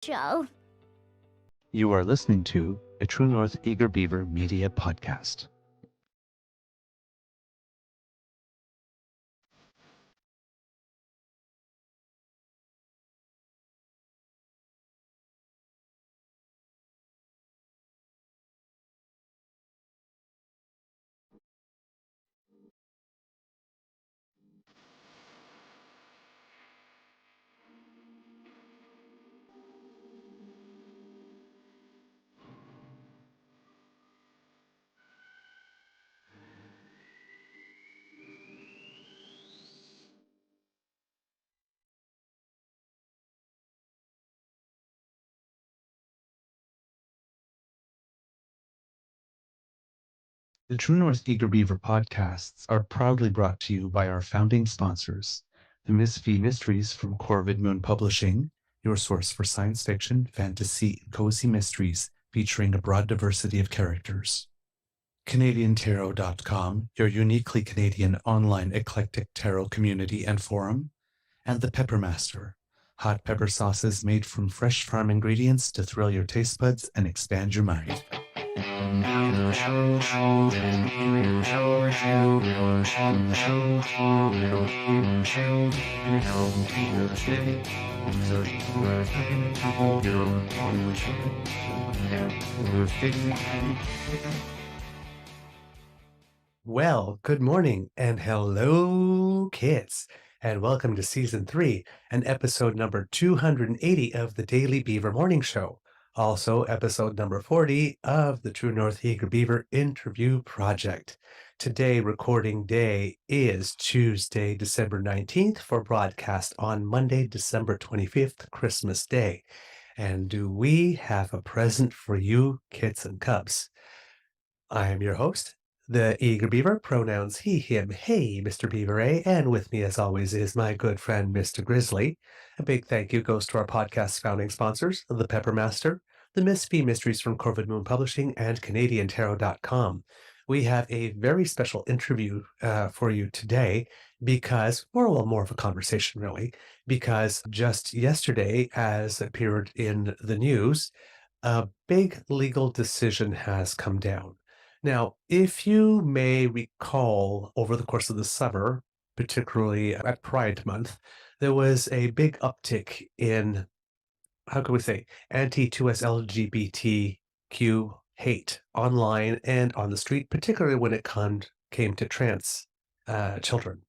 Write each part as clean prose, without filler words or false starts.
Show. You are listening to a True North Eager Beaver Media Podcast. The True North Eager Beaver podcasts are proudly brought to you by our founding sponsors, the Miss V Mysteries from Corvid Moon Publishing, your source for science fiction, fantasy, and cozy mysteries featuring a broad diversity of characters. CanadianTarot.com, your uniquely Canadian online eclectic tarot community and forum, and the Peppermaster, hot pepper sauces made from fresh farm ingredients to thrill your taste buds and expand your mind. Well, good morning and hello, kids, and welcome to Season 3 and episode number 280 of the Daily Beaver Morning Show. Also, episode number 40 of the True North Eager Beaver Interview Project. Today, recording day is Tuesday, December 19th for broadcast on Monday, December 25th, Christmas Day. And do we have a present for you, kids and cubs? I am your host, the Eager Beaver, pronouns he, him, hey, Mr. Beaver A, and with me as always is my good friend, Mr. Grizzly. A big thank you goes to our podcast founding sponsors, the Peppermaster, the Miss V Mysteries from Corvid Moon Publishing, and CanadianTarot.com. We have a very special interview for you today because, or well, more of a conversation really, because just yesterday, as appeared in the news, a big legal decision has come down. Now, if you may recall, over the course of the summer, particularly at Pride Month, there was a big uptick in, how can we say, anti-2S LGBTQ hate online and on the street, particularly when it came to trans children.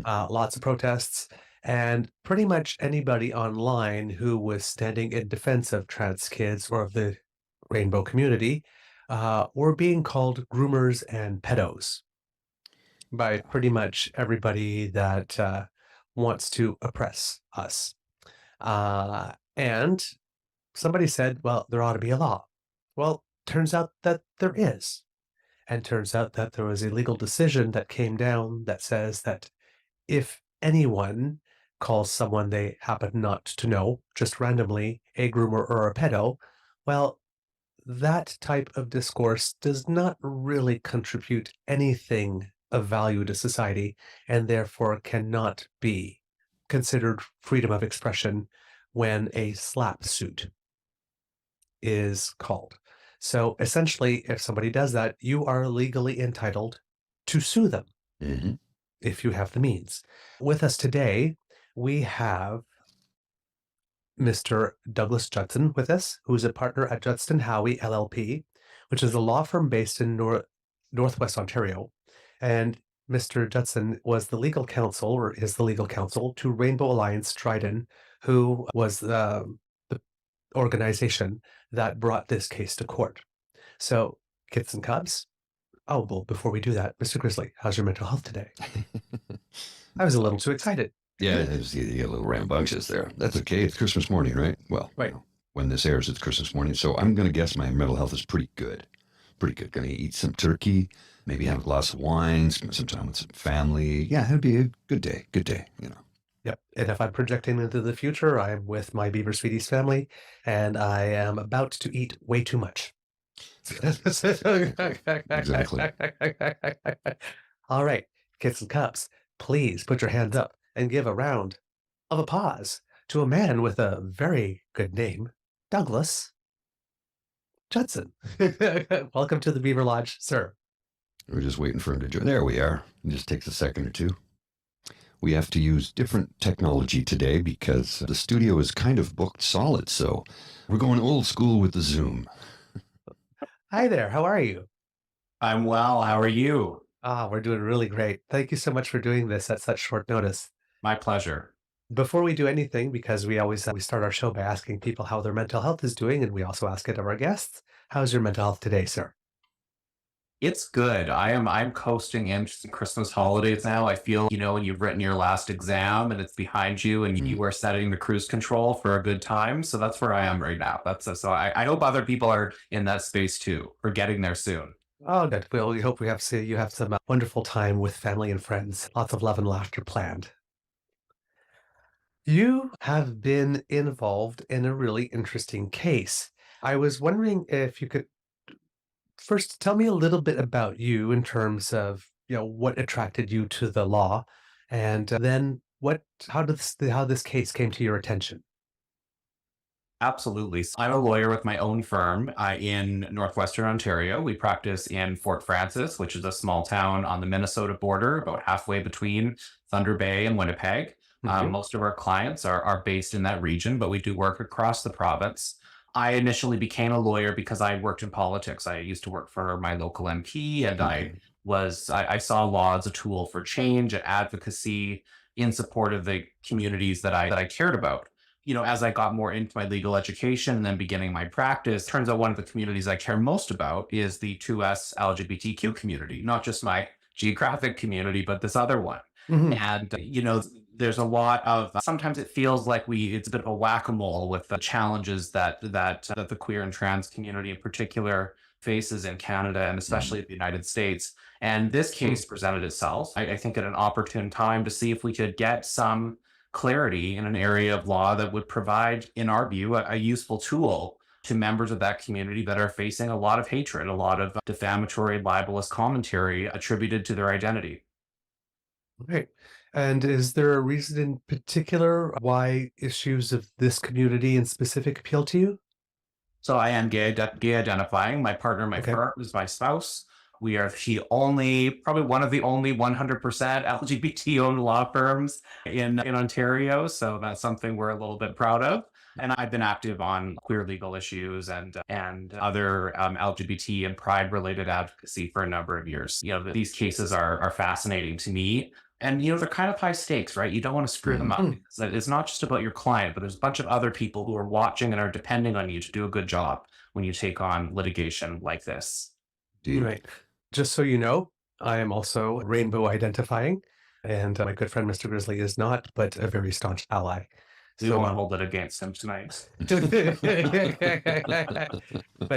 Lots of protests, and pretty much anybody online who was standing in defense of trans kids or of the rainbow community were being called groomers and pedos by pretty much everybody that wants to oppress us. And somebody said, well, there ought to be a law. Well, turns out that there is. And turns out that there was a legal decision that came down that says that if anyone calls someone they happen not to know, just randomly, a groomer or a pedo, well, that type of discourse does not really contribute anything of value to society and therefore cannot be considered freedom of expression when a SLAPP suit is called. So essentially, if somebody does that, you are legally entitled to sue them if you have the means. With us today, we have Mr. Douglas Judson with us, who's a partner at Judson Howie LLP, which is a law firm based in Northwest Ontario. And Mr. Judson was the legal counsel, or is the legal counsel, to Rainbow Alliance Dryden, who was the organization that brought this case to court. So, kids and cubs, oh, well, before we do that, Mr. Grizzly, how's your mental health today? I was a little too excited. Yeah, you get a little rambunctious there. That's okay. It's Christmas morning, right? Well, right. You know, when this airs, it's Christmas morning. So I'm going to guess my mental health is pretty good. Pretty good. Going to eat some turkey, maybe have a glass of wine, spend some time with some family. Yeah, it'd be a good day. Good day, you know. Yep. And if I'm projecting into the future, I'm with my Beaver Sweeties family, and I am about to eat way too much. Exactly. All right, kids and cubs, please put your hands up and give a round of applause to a man with a very good name, Douglas, Judson. Welcome to the Beaver Lodge, sir. We're just waiting for him to join. There we are. It just takes a second or two. We have to use different technology today because the studio is kind of booked solid. So we're going old school with the Zoom. Hi there. How are you? I'm well. How are you? We're doing really great. Thank you so much for doing this at such short notice. My pleasure. Before we do anything, because we always we start our show by asking people how their mental health is doing, and we also ask it of our guests. How's your mental health today, sir? It's good. I'm coasting into the Christmas holidays now. I feel, when you've written your last exam and it's behind you and you are setting the cruise control for a good time. So that's where I am right now. So I hope other people are in that space too, or getting there soon. Oh, good. Well, we hope you have some wonderful time with family and friends. Lots of love and laughter planned. You have been involved in a really interesting case. I was wondering if you could first tell me a little bit about you in terms of, what attracted you to the law, and then how this case came to your attention. Absolutely. So I'm a lawyer with my own firm in Northwestern Ontario. We practice in Fort Francis, which is a small town on the Minnesota border, about halfway between Thunder Bay and Winnipeg. Most of our clients are based in that region, but we do work across the province. I initially became a lawyer because I worked in politics. I used to work for my local MP, and I saw law as a tool for change and advocacy in support of the communities that I cared about. As I got more into my legal education and then beginning my practice, turns out one of the communities I care most about is the 2S LGBTQ community, not just my geographic community, but this other one. And, there's a lot of, sometimes it feels like it's a bit of a whack-a-mole with the challenges that the queer and trans community in particular faces in Canada and especially the United States. And this case presented itself, I think, at an opportune time to see if we could get some clarity in an area of law that would provide, in our view, a useful tool to members of that community that are facing a lot of hatred, a lot of defamatory, libelous commentary attributed to their identity. Right. And is there a reason in particular why issues of this community in specific appeal to you? So I am gay identifying. My partner, my firm, is my spouse. We are probably one of the only 100% LGBT owned law firms in Ontario. So that's something we're a little bit proud of. And I've been active on queer legal issues and other LGBT and pride related advocacy for a number of years. These cases are fascinating to me. And, they're kind of high stakes, right? You don't want to screw them up. It's not just about your client, but there's a bunch of other people who are watching and are depending on you to do a good job when you take on litigation like this. Right. Just so you know, I am also rainbow identifying, and my good friend Mr. Grizzly is not, but a very staunch ally. We don't want to hold it against him tonight. But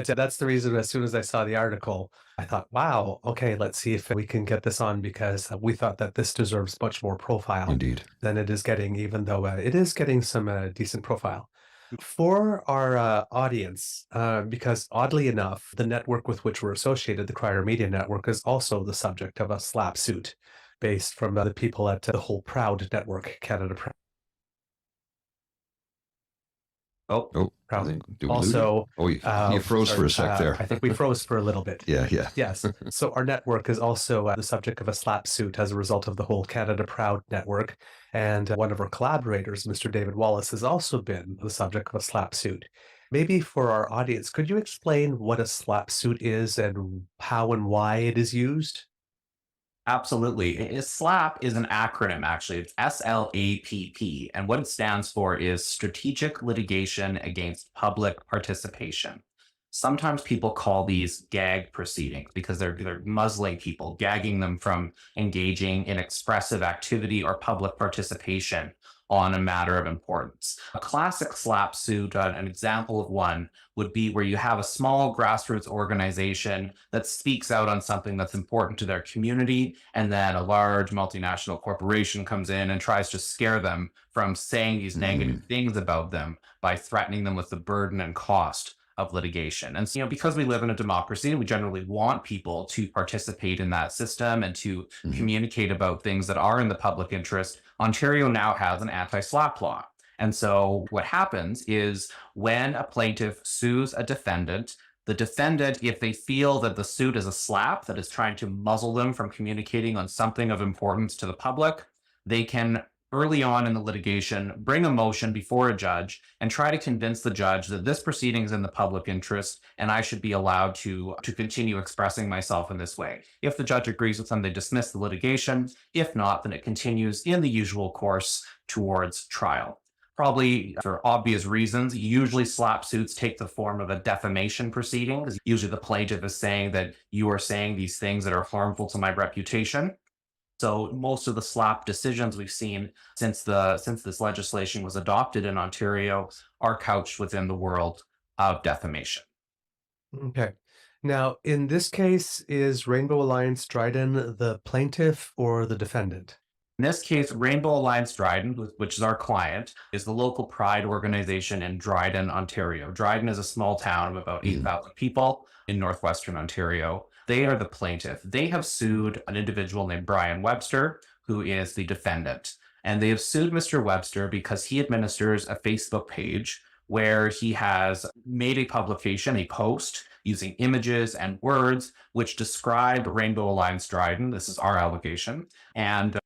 that's the reason, as soon as I saw the article, I thought, wow, okay, let's see if we can get this on, because we thought that this deserves much more profile than it is getting, even though it is getting some decent profile. For our audience, because oddly enough, the network with which we're associated, the Crier Media Network, is also the subject of a SLAPP suit based from the people at the whole Proud Network, Canada Proud. Proud. Also, you froze for a sec there. I think we froze for a little bit. Yeah. Yes. So our network is also the subject of a SLAPP suit as a result of the whole Canada Proud network. And one of our collaborators, Mr. David Wallace, has also been the subject of a SLAPP suit. Maybe for our audience, could you explain what a SLAPP suit is and how and why it is used? Absolutely. SLAPP is an acronym, actually. It's SLAPP. And what it stands for is Strategic Litigation Against Public Participation. Sometimes people call these gag proceedings because they're muzzling people, gagging them from engaging in expressive activity or public participation on a matter of importance. A classic SLAPP suit, an example of one, would be where you have a small grassroots organization that speaks out on something that's important to their community, and then a large multinational corporation comes in and tries to scare them from saying these negative things about them by threatening them with the burden and cost of litigation. And so, because we live in a democracy, we generally want people to participate in that system and to communicate about things that are in the public interest. Ontario now has an anti-SLAPP law. And so what happens is when a plaintiff sues a defendant, the defendant, if they feel that the suit is a SLAPP that is trying to muzzle them from communicating on something of importance to the public, they can early on in the litigation bring a motion before a judge and try to convince the judge that this proceeding is in the public interest and I should be allowed to continue expressing myself in this way. If the judge agrees with them, they dismiss the litigation. If not, then it continues in the usual course towards trial. Probably for obvious reasons, usually SLAPP suits take the form of a defamation proceeding, because usually the plaintiff is saying that you are saying these things that are harmful to my reputation. So most of the SLAPP decisions we've seen since this legislation was adopted in Ontario are couched within the world of defamation. Okay. Now, in this case, is Rainbow Alliance Dryden the plaintiff or the defendant? In this case, Rainbow Alliance Dryden, which is our client, is the local pride organization in Dryden, Ontario. Dryden is a small town of about 8,000 people in northwestern Ontario. They are the plaintiff. They have sued an individual named Brian Webster, who is the defendant. And they have sued Mr. Webster because he administers a Facebook page where he has made a publication, a post, using images and words which describe Rainbow Alliance Dryden. This is our allegation. And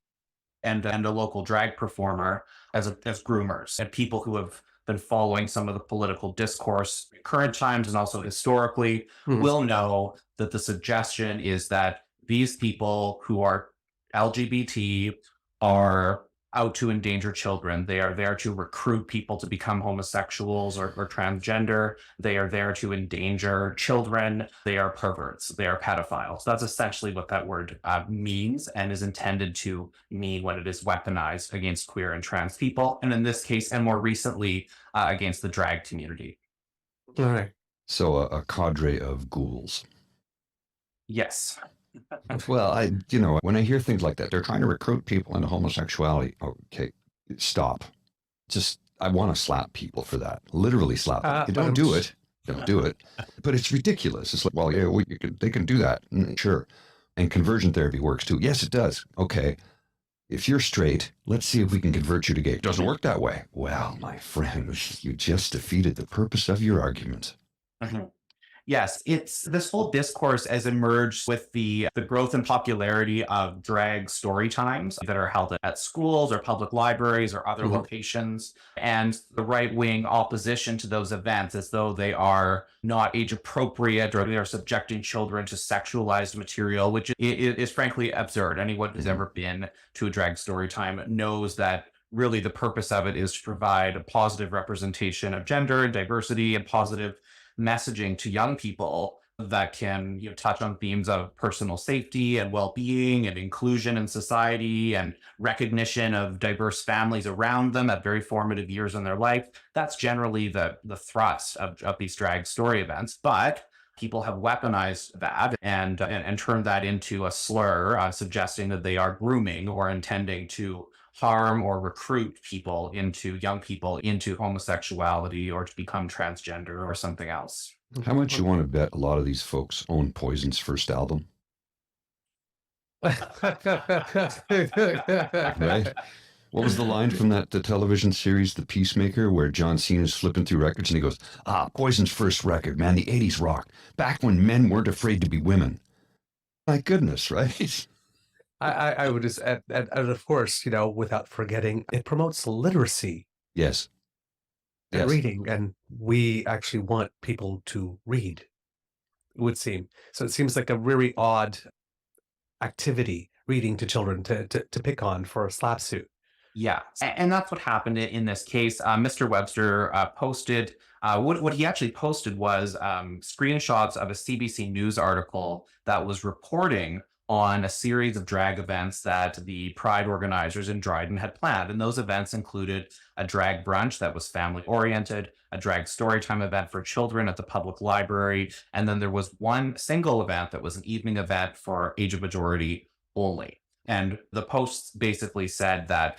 a local drag performer as groomers, and people who have been following some of the political discourse in current times and also historically will know that the suggestion is that these people who are LGBT are out to endanger children. They are there to recruit people to become homosexuals or transgender. They are there to endanger children. They are perverts. They are pedophiles. That's essentially what that word means and is intended to mean when it is weaponized against queer and trans people. And in this case, and more recently, against the drag community. All right. So a cadre of ghouls. Yes. Well, when I hear things like that, they're trying to recruit people into homosexuality. Okay, stop. I want to slap people for that. Literally slap them. You don't do it. Don't do it. But it's ridiculous. It's like, well, yeah, they can do that. Sure. And conversion therapy works too. Yes, it does. Okay. If you're straight, let's see if we can convert you to gay. It doesn't work that way. Well, my friend, you just defeated the purpose of your argument. Yes, it's this whole discourse has emerged with the growth and popularity of drag story times that are held at schools or public libraries or other locations, and the right-wing opposition to those events as though they are not age appropriate or they are subjecting children to sexualized material, which is frankly absurd. Anyone who's ever been to a drag story time knows that really the purpose of it is to provide a positive representation of gender and diversity and positive messaging to young people that can touch on themes of personal safety and well-being and inclusion in society and recognition of diverse families around them at very formative years in their life. That's generally the thrust of these drag story events. But people have weaponized that and turned that into a slur, suggesting that they are grooming or intending to harm or recruit young people into homosexuality or to become transgender or something else. How much you want to bet a lot of these folks own Poison's first album? Right? What was the line from the television series, The Peacemaker, where John Cena's flipping through records and he goes, Poison's first record, man, the 80s rock, back when men weren't afraid to be women. My goodness, right? I would just add, and of course, without forgetting, it promotes literacy. Yes. And reading, and we actually want people to read, it would seem. So it seems like a very odd activity, reading to children to pick on for a SLAPP suit. Yeah, and that's what happened in this case. Mr. Webster posted, what he actually posted was screenshots of a CBC News article that was reporting on a series of drag events that the Pride organizers in Dryden had planned. And those events included a drag brunch that was family-oriented, a drag storytime event for children at the public library, and then there was one single event that was an evening event for age of majority only. And the posts basically said that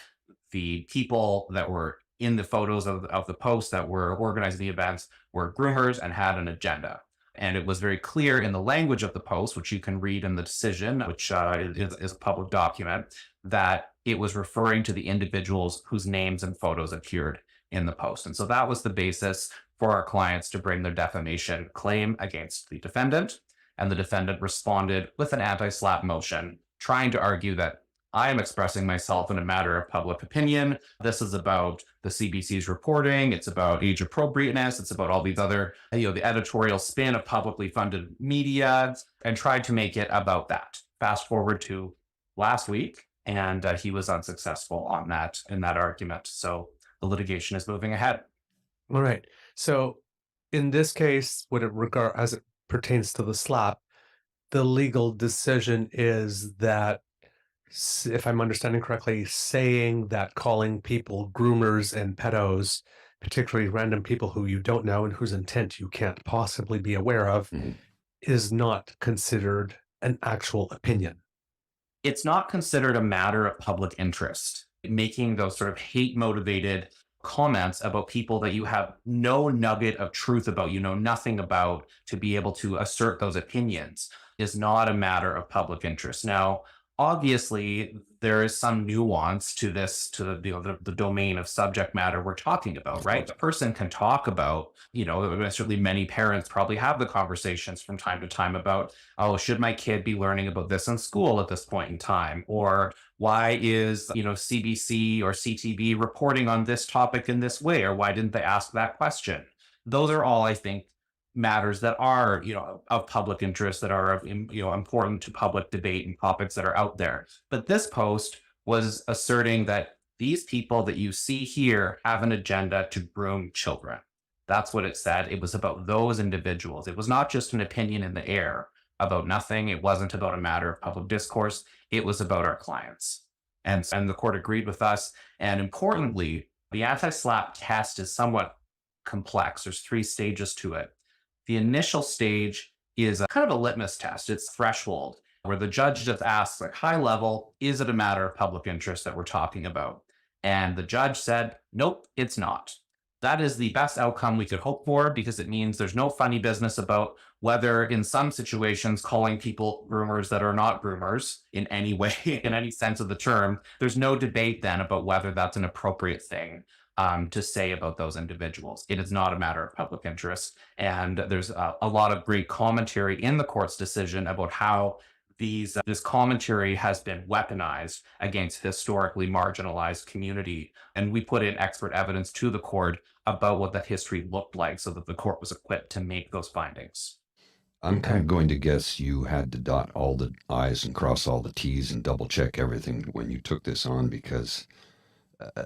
the people that were in the photos of the posts that were organizing the events were groomers and had an agenda. And it was very clear in the language of the post, which you can read in the decision, which is a public document, that it was referring to the individuals whose names and photos appeared in the post. And so that was the basis for our clients to bring their defamation claim against the defendant. And the defendant responded with an anti-SLAPP motion, trying to argue that I am expressing myself in a matter of public opinion. This is about the CBC's reporting. It's about age appropriateness. It's about all these other, the editorial spin of publicly funded media, and tried to make it about that. Fast forward to last week, and he was unsuccessful on that in that argument. So the litigation is moving ahead. All right. So in this case, as it pertains to the SLAPP, the legal decision is that, if I'm understanding correctly, saying that calling people groomers and pedos, particularly random people who you don't know and whose intent you can't possibly be aware of, is not considered an actual opinion. It's not considered a matter of public interest. Making those sort of hate-motivated comments about people that you have no nugget of truth about, you know nothing about, to be able to assert those opinions is not a matter of public interest. Now, obviously, there is some nuance to this, to the domain of subject matter we're talking about, right? The person can talk about, certainly many parents probably have the conversations from time to time about, oh, should my kid be learning about this in school at this point in time? Or why is, CBC or CTV reporting on this topic in this way? Or why didn't they ask that question? Those are all, I think, matters that are, of public interest, that are of, important to public debate and topics that are out there. But this post was asserting that these people that you see here have an agenda to groom children. That's what it said. It was about those individuals. It was not just an opinion in the air about nothing. It wasn't about a matter of public discourse. It was about our clients. And the court agreed with us. And importantly, the anti-SLAPP test is somewhat complex. There's 3 stages to it. The initial stage is a kind of a litmus test. It's threshold, where the judge just asks, like, high level, is it a matter of public interest that we're talking about? And the judge said, nope, it's not. That is the best outcome we could hope for, because it means there's no funny business about whether, in some situations, calling people groomers that are not groomers in any way, in any sense of the term. There's no debate then about whether that's an appropriate thing to say about those individuals. It is not a matter of public interest. And there's a lot of great commentary in the court's decision about how this commentary has been weaponized against historically marginalized community. And we put in expert evidence to the court about what that history looked like, so that the court was equipped to make those findings. I'm kind of going to guess you had to dot all the I's and cross all the T's and double check everything when you took this on, because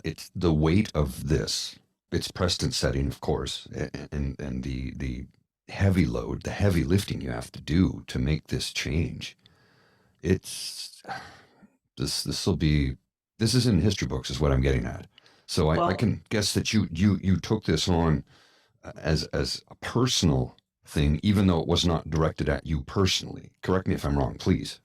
it's the weight of this. It's precedent setting, of course, and the heavy load, the heavy lifting you have to do to make this change. This is in history books, is what I'm getting at. So I can guess that you took this on as a personal thing, even though it was not directed at you personally. Correct me if I'm wrong, please.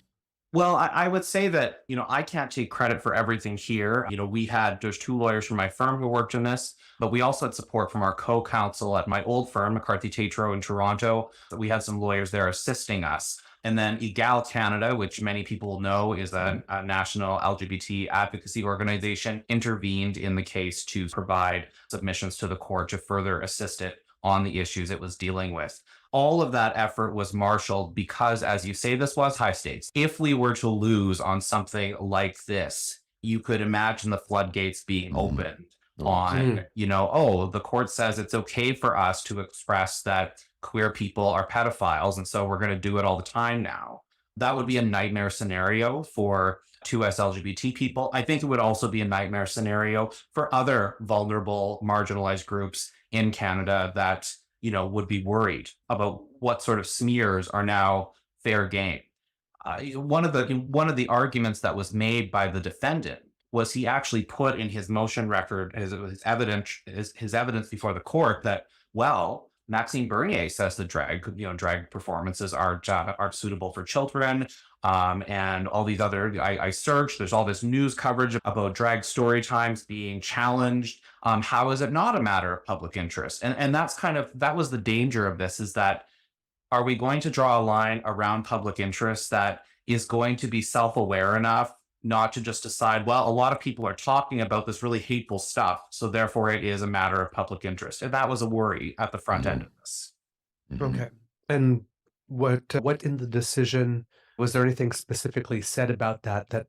Well, I would say that, I can't take credit for everything here. There's 2 lawyers from my firm who worked in this, but we also had support from our co-counsel at my old firm, McCarthy Tatro in Toronto. We had some lawyers there assisting us. And then EGAL Canada, which many people know is a national LGBT advocacy organization, intervened in the case to provide submissions to the court to further assist it on the issues it was dealing with. All of that effort was marshaled because, as you say, this was high stakes. If we were to lose on something like this, you could imagine the floodgates being opened on, the court says it's okay for us to express that queer people are pedophiles, and so we're going to do it all the time now. That would be a nightmare scenario for 2S LGBT people. I think it would also be a nightmare scenario for other vulnerable, marginalized groups in Canada that, would be worried about what sort of smears are now fair game. One of the arguments that was made by the defendant was he actually put in his motion record, his evidence before the court that, well, Maxime Bernier says that drag performances are suitable for children, and all these other. I searched. There's all this news coverage about drag story times being challenged. How is it not a matter of public interest? And that was the danger of this, is that, are we going to draw a line around public interest that is going to be self-aware enough not to just decide, well, a lot of people are talking about this really hateful stuff, so therefore it is a matter of public interest. And that was a worry at the front end of this. Okay. And what in the decision, was there anything specifically said about that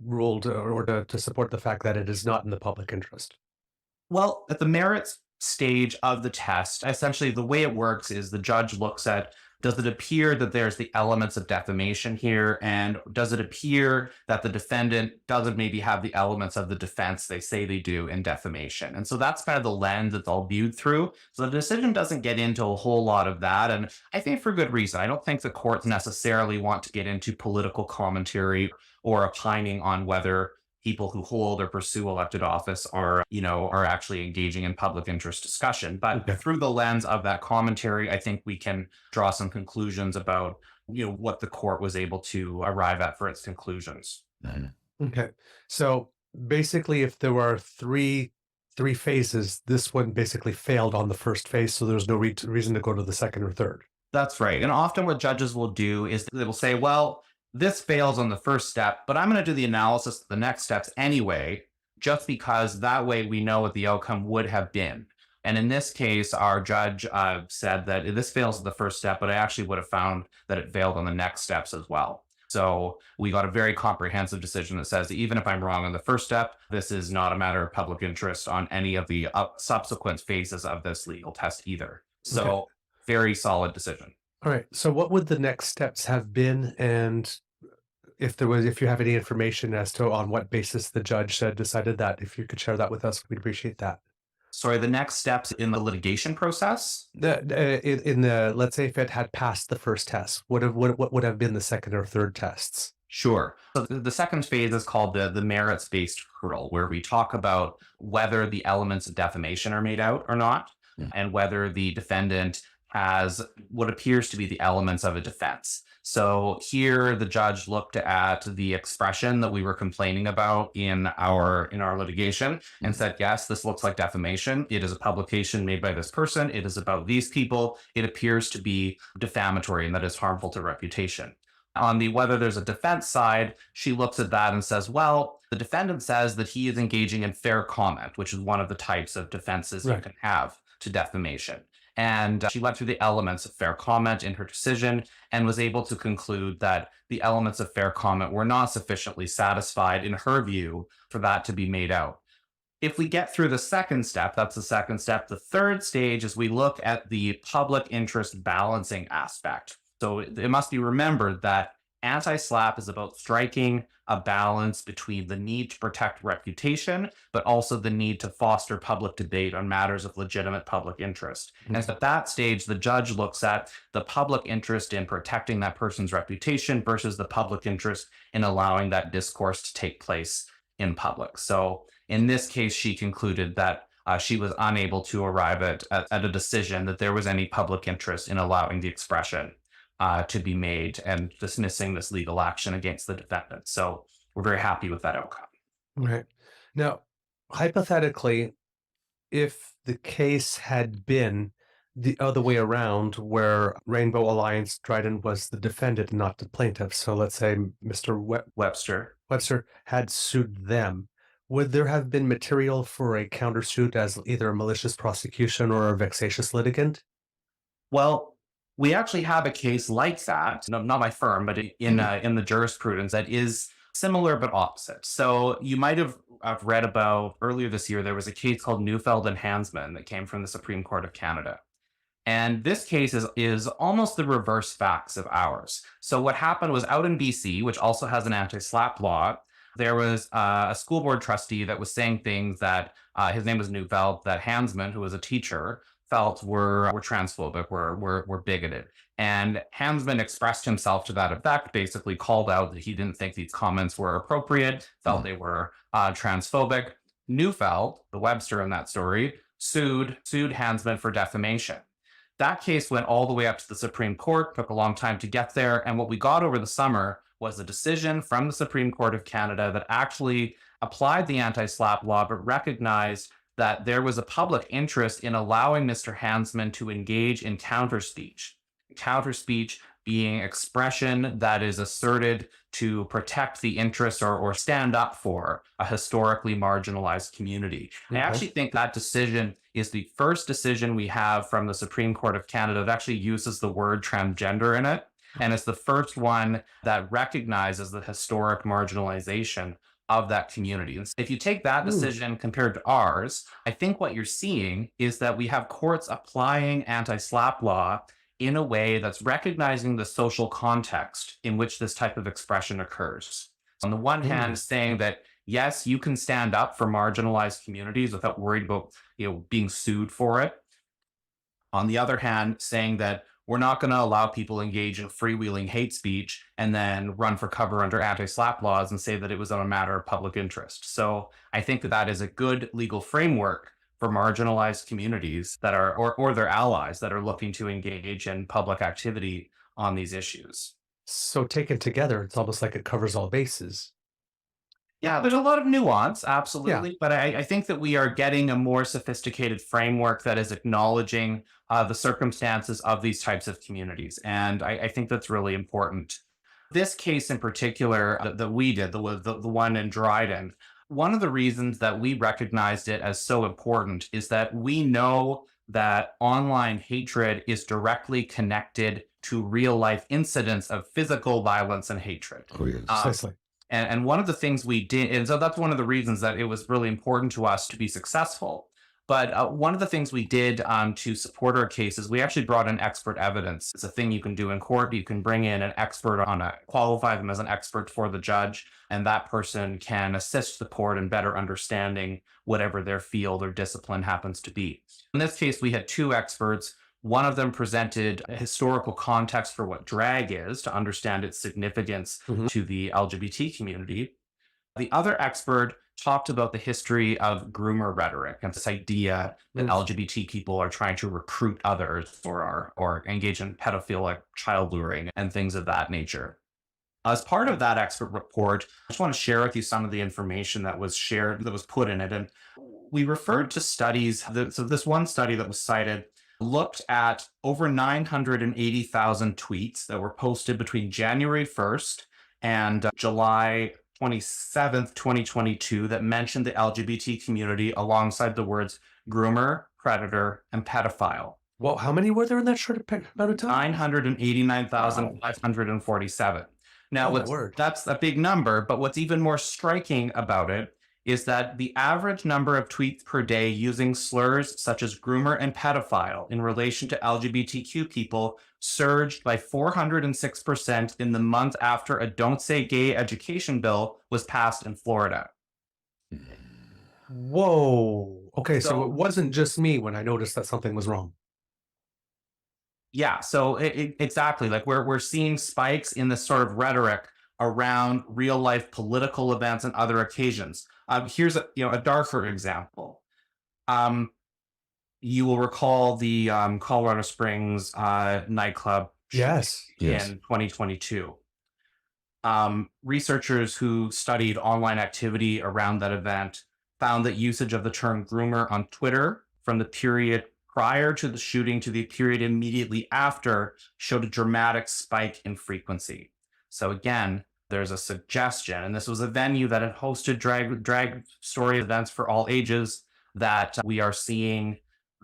ruled or to support the fact that it is not in the public interest? Well, at the merits stage of the test, essentially the way it works is the judge looks at, does it appear that there's the elements of defamation here? And does it appear that the defendant doesn't maybe have the elements of the defense they say they do in defamation? And so that's kind of the lens it's all viewed through. So the decision doesn't get into a whole lot of that. And I think for good reason. I don't think the courts necessarily want to get into political commentary or opining on whether people who hold or pursue elected office are actually engaging in public interest discussion. But through the lens of that commentary, I think we can draw some conclusions about, what the court was able to arrive at for its conclusions. Okay. So basically, if there were three phases, this one basically failed on the first phase, so there's no reason to go to the second or third. That's right. And often what judges will do is they will say, well, this fails on the first step, but I'm going to do the analysis of the next steps anyway, just because that way we know what the outcome would have been. And in this case, our judge said that this fails at the first step, but I actually would have found that it failed on the next steps as well. So we got a very comprehensive decision that says, even if I'm wrong on the first step, this is not a matter of public interest on any of the subsequent phases of this legal test either. So very solid decision. All right. So what would the next steps have been? And if you have any information as to on what basis the judge decided that, if you could share that with us, we'd appreciate that. Sorry, the next steps in the litigation process? Let's say if it had passed the first test, what would have been the second or third tests? Sure. So the second phase is called the merits-based hurdle, where we talk about whether the elements of defamation are made out or not, and whether the defendant has what appears to be the elements of a defense. So here the judge looked at the expression that we were complaining about in our litigation and said, yes, this looks like defamation. It is a publication made by this person. It is about these people. It appears to be defamatory and that is harmful to reputation. On the whether there's a defense side, she looks at that and says, well, the defendant says that he is engaging in fair comment, which is one of the types of defenses you can have to defamation. And she went through the elements of fair comment in her decision and was able to conclude that the elements of fair comment were not sufficiently satisfied, in her view, for that to be made out. If we get through the second step, that's the second step. The third stage is we look at the public interest balancing aspect. So it must be remembered that anti-SLAPP is about striking a balance between the need to protect reputation, but also the need to foster public debate on matters of legitimate public interest. And at that stage, the judge looks at the public interest in protecting that person's reputation versus the public interest in allowing that discourse to take place in public. So in this case, she concluded that she was unable to arrive at a decision that there was any public interest in allowing the expression to be made and dismissing this legal action against the defendant. So we're very happy with that outcome. Right. Now, hypothetically, if the case had been the other way around, where Rainbow Alliance Dryden was the defendant, not the plaintiff. So let's say Mr. Webster had sued them. Would there have been material for a countersuit as either a malicious prosecution or a vexatious litigant? Well, we actually have a case like that, not my firm, but in the jurisprudence that is similar but opposite. So you might have read about earlier this year, there was a case called Neufeld and Hansman that came from the Supreme Court of Canada. And this case is almost the reverse facts of ours. So what happened was out in BC, which also has an anti-SLAPP law, there was a school board trustee that was saying things that his name was Neufeld, that Hansman, who was a teacher, felt were transphobic, were bigoted. And Hansman expressed himself to that effect, basically called out that he didn't think these comments were appropriate, felt they were transphobic. Neufeld, the Webster in that story, sued Hansman for defamation. That case went all the way up to the Supreme Court, took a long time to get there. And what we got over the summer was a decision from the Supreme Court of Canada that actually applied the anti-SLAPP law, but recognized that there was a public interest in allowing Mr. Hansman to engage in counterspeech being expression that is asserted to protect the interests or stand up for a historically marginalized community. I actually think that decision is the first decision we have from the Supreme Court of Canada that actually uses the word transgender in it. And it's the first one that recognizes the historic marginalization of that community. And if you take that decision compared to ours, I think what you're seeing is that we have courts applying anti-SLAPP law in a way that's recognizing the social context in which this type of expression occurs. On the one hand, saying that, yes, you can stand up for marginalized communities without worried about, being sued for it. On the other hand, saying that we're not going to allow people to engage in freewheeling hate speech and then run for cover under anti-SLAPP laws and say that it was on a matter of public interest. So I think that that is a good legal framework for marginalized communities that are, or their allies that are looking to engage in public activity on these issues. So taken together, it's almost like it covers all bases. Yeah, there's a lot of nuance, absolutely. But I think that we are getting a more sophisticated framework that is acknowledging the circumstances of these types of communities. And I think that's really important. This case in particular that we did, the one in Dryden, one of the reasons that we recognized it as so important is that we know that online hatred is directly connected to real life incidents of physical violence and hatred. Oh, yes. Precisely. And one of the things we did, and so that's one of the reasons that it was really important to us to be successful. But one of the things we did to support our case is we actually brought in expert evidence. It's a thing you can do in court. You can bring in an expert qualify them as an expert for the judge, and that person can assist the court in better understanding whatever their field or discipline happens to be. In this case, we had two experts. One of them presented a historical context for what drag is to understand its significance to the LGBT community. The other expert talked about the history of groomer rhetoric and this idea that LGBT people are trying to recruit others or engage in pedophilic child luring and things of that nature. As part of that expert report, I just want to share with you some of the information that was shared, that was put in it. And we referred to studies. So this one study that was cited looked at over 980,000 tweets that were posted between January 1st and July 27th, 2022 that mentioned the LGBT community alongside the words groomer, predator, and pedophile. Well, how many were there in that short amount of time? 989,547. Now, that's a big number, but what's even more striking about it is that the average number of tweets per day using slurs such as groomer and pedophile in relation to LGBTQ people surged by 406% in the month after a Don't Say Gay education bill was passed in Florida. Whoa. Okay, so it wasn't just me when I noticed that something was wrong. Yeah, so exactly. Like we're seeing spikes in this sort of rhetoric around real life political events and other occasions. Here's a darker example. You will recall the Colorado Springs nightclub in 2022. Researchers who studied online activity around that event found that usage of the term groomer on Twitter from the period prior to the shooting to the period immediately after showed a dramatic spike in frequency. So again, there's a suggestion, and this was a venue that had hosted drag story events for all ages, that we are seeing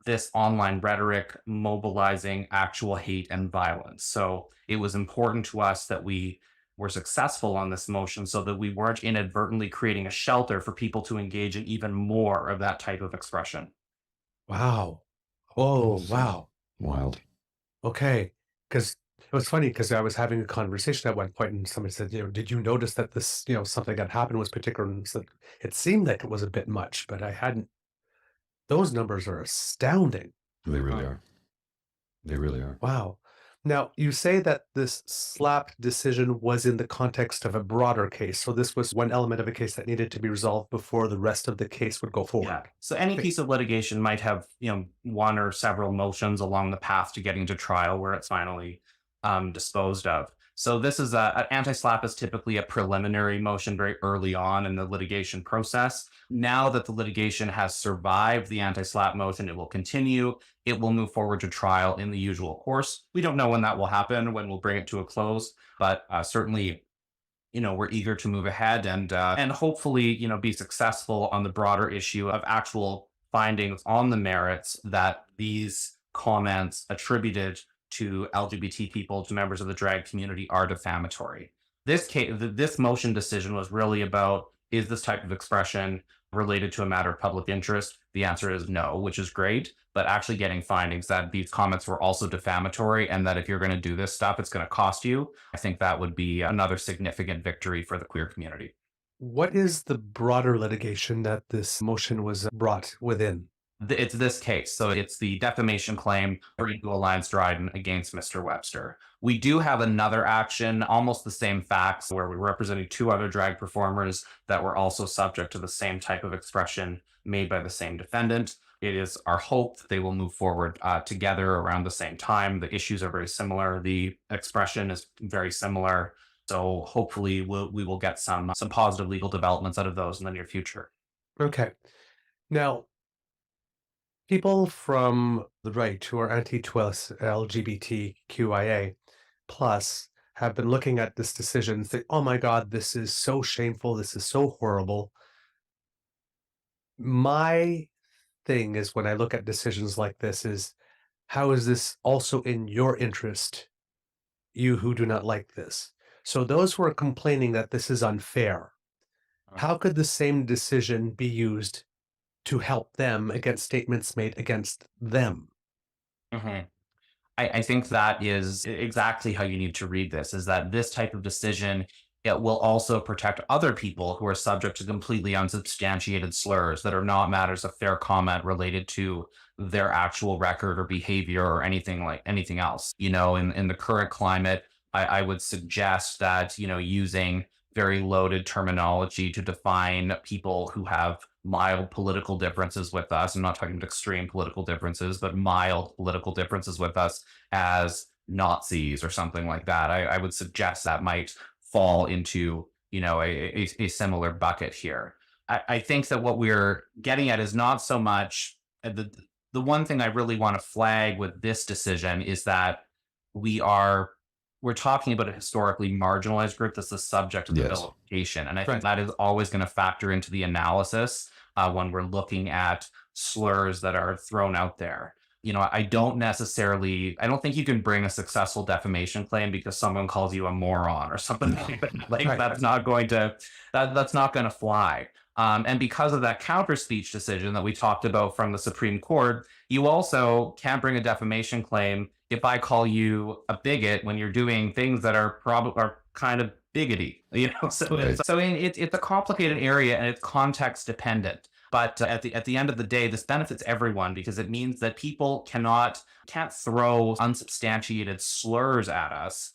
this online rhetoric mobilizing actual hate and violence. So it was important to us that we were successful on this motion so that we weren't inadvertently creating a shelter for people to engage in even more of that type of expression. Wow. Oh, wow. Wild. Okay. Because it was funny because I was having a conversation at one point and somebody said, did you notice that this, something that happened was particular? And so it seemed like it was a bit much, but I hadn't. Those numbers are astounding. They really are. They really are. Wow. Now, you say that this SLAPP decision was in the context of a broader case. So this was one element of a case that needed to be resolved before the rest of the case would go forward. Yeah. So any piece of litigation might have, one or several motions along the path to getting to trial where it's finally disposed of. So this is an anti-SLAPP is typically a preliminary motion very early on in the litigation process. Now that the litigation has survived the anti-SLAPP motion, it will continue. It will move forward to trial in the usual course. We don't know when that will happen, when we'll bring it to a close, but certainly, we're eager to move ahead and hopefully, be successful on the broader issue of actual findings on the merits that these comments attributed to LGBT people, to members of the drag community, are defamatory. This motion decision was really about, is this type of expression related to a matter of public interest? The answer is no, which is great. But actually getting findings that these comments were also defamatory, and that if you're going to do this stuff, it's going to cost you, I think that would be another significant victory for the queer community. What is the broader litigation that this motion was brought within? It's this case. So it's the defamation claim for Rainbow Alliance Dryden against Mr. Webster. We do have another action, almost the same facts, where we're representing two other drag performers that were also subject to the same type of expression made by the same defendant. It is our hope that they will move forward together around the same time. The issues are very similar. The expression is very similar. So hopefully we will get some positive legal developments out of those in the near future. Okay. Now, people from the right who are LGBTQIA plus have been looking at this decision and think, oh my God, this is so shameful. This is so horrible. My thing is, when I look at decisions like this, is how is this also in your interest, you who do not like this? So those who are complaining that this is unfair, how could the same decision be used to help them against statements made against them? Mhm. I think that is exactly how you need to read this, is that this type of decision, it will also protect other people who are subject to completely unsubstantiated slurs that are not matters of fair comment related to their actual record or behavior or anything else. In the current climate, I would suggest that, using very loaded terminology to define people who have mild political differences with us. I'm not talking about extreme political differences, but mild political differences with us as Nazis or something like that. I would suggest that might fall into, a similar bucket here. I think that what we're getting at is not so much the one thing I really want to flag with this decision is that we're talking about a historically marginalized group that's the subject of the vilification. And I think that is always going to factor into the analysis when we're looking at slurs that are thrown out there. I don't think you can bring a successful defamation claim because someone calls you a moron or something like that. That's not going to fly. And because of that counter speech decision that we talked about from the Supreme Court, you also can't bring a defamation claim if I call you a bigot when you're doing things that are kind of biggity. So it's a complicated area and it's context dependent. But at the end of the day, this benefits everyone because it means that people can't throw unsubstantiated slurs at us.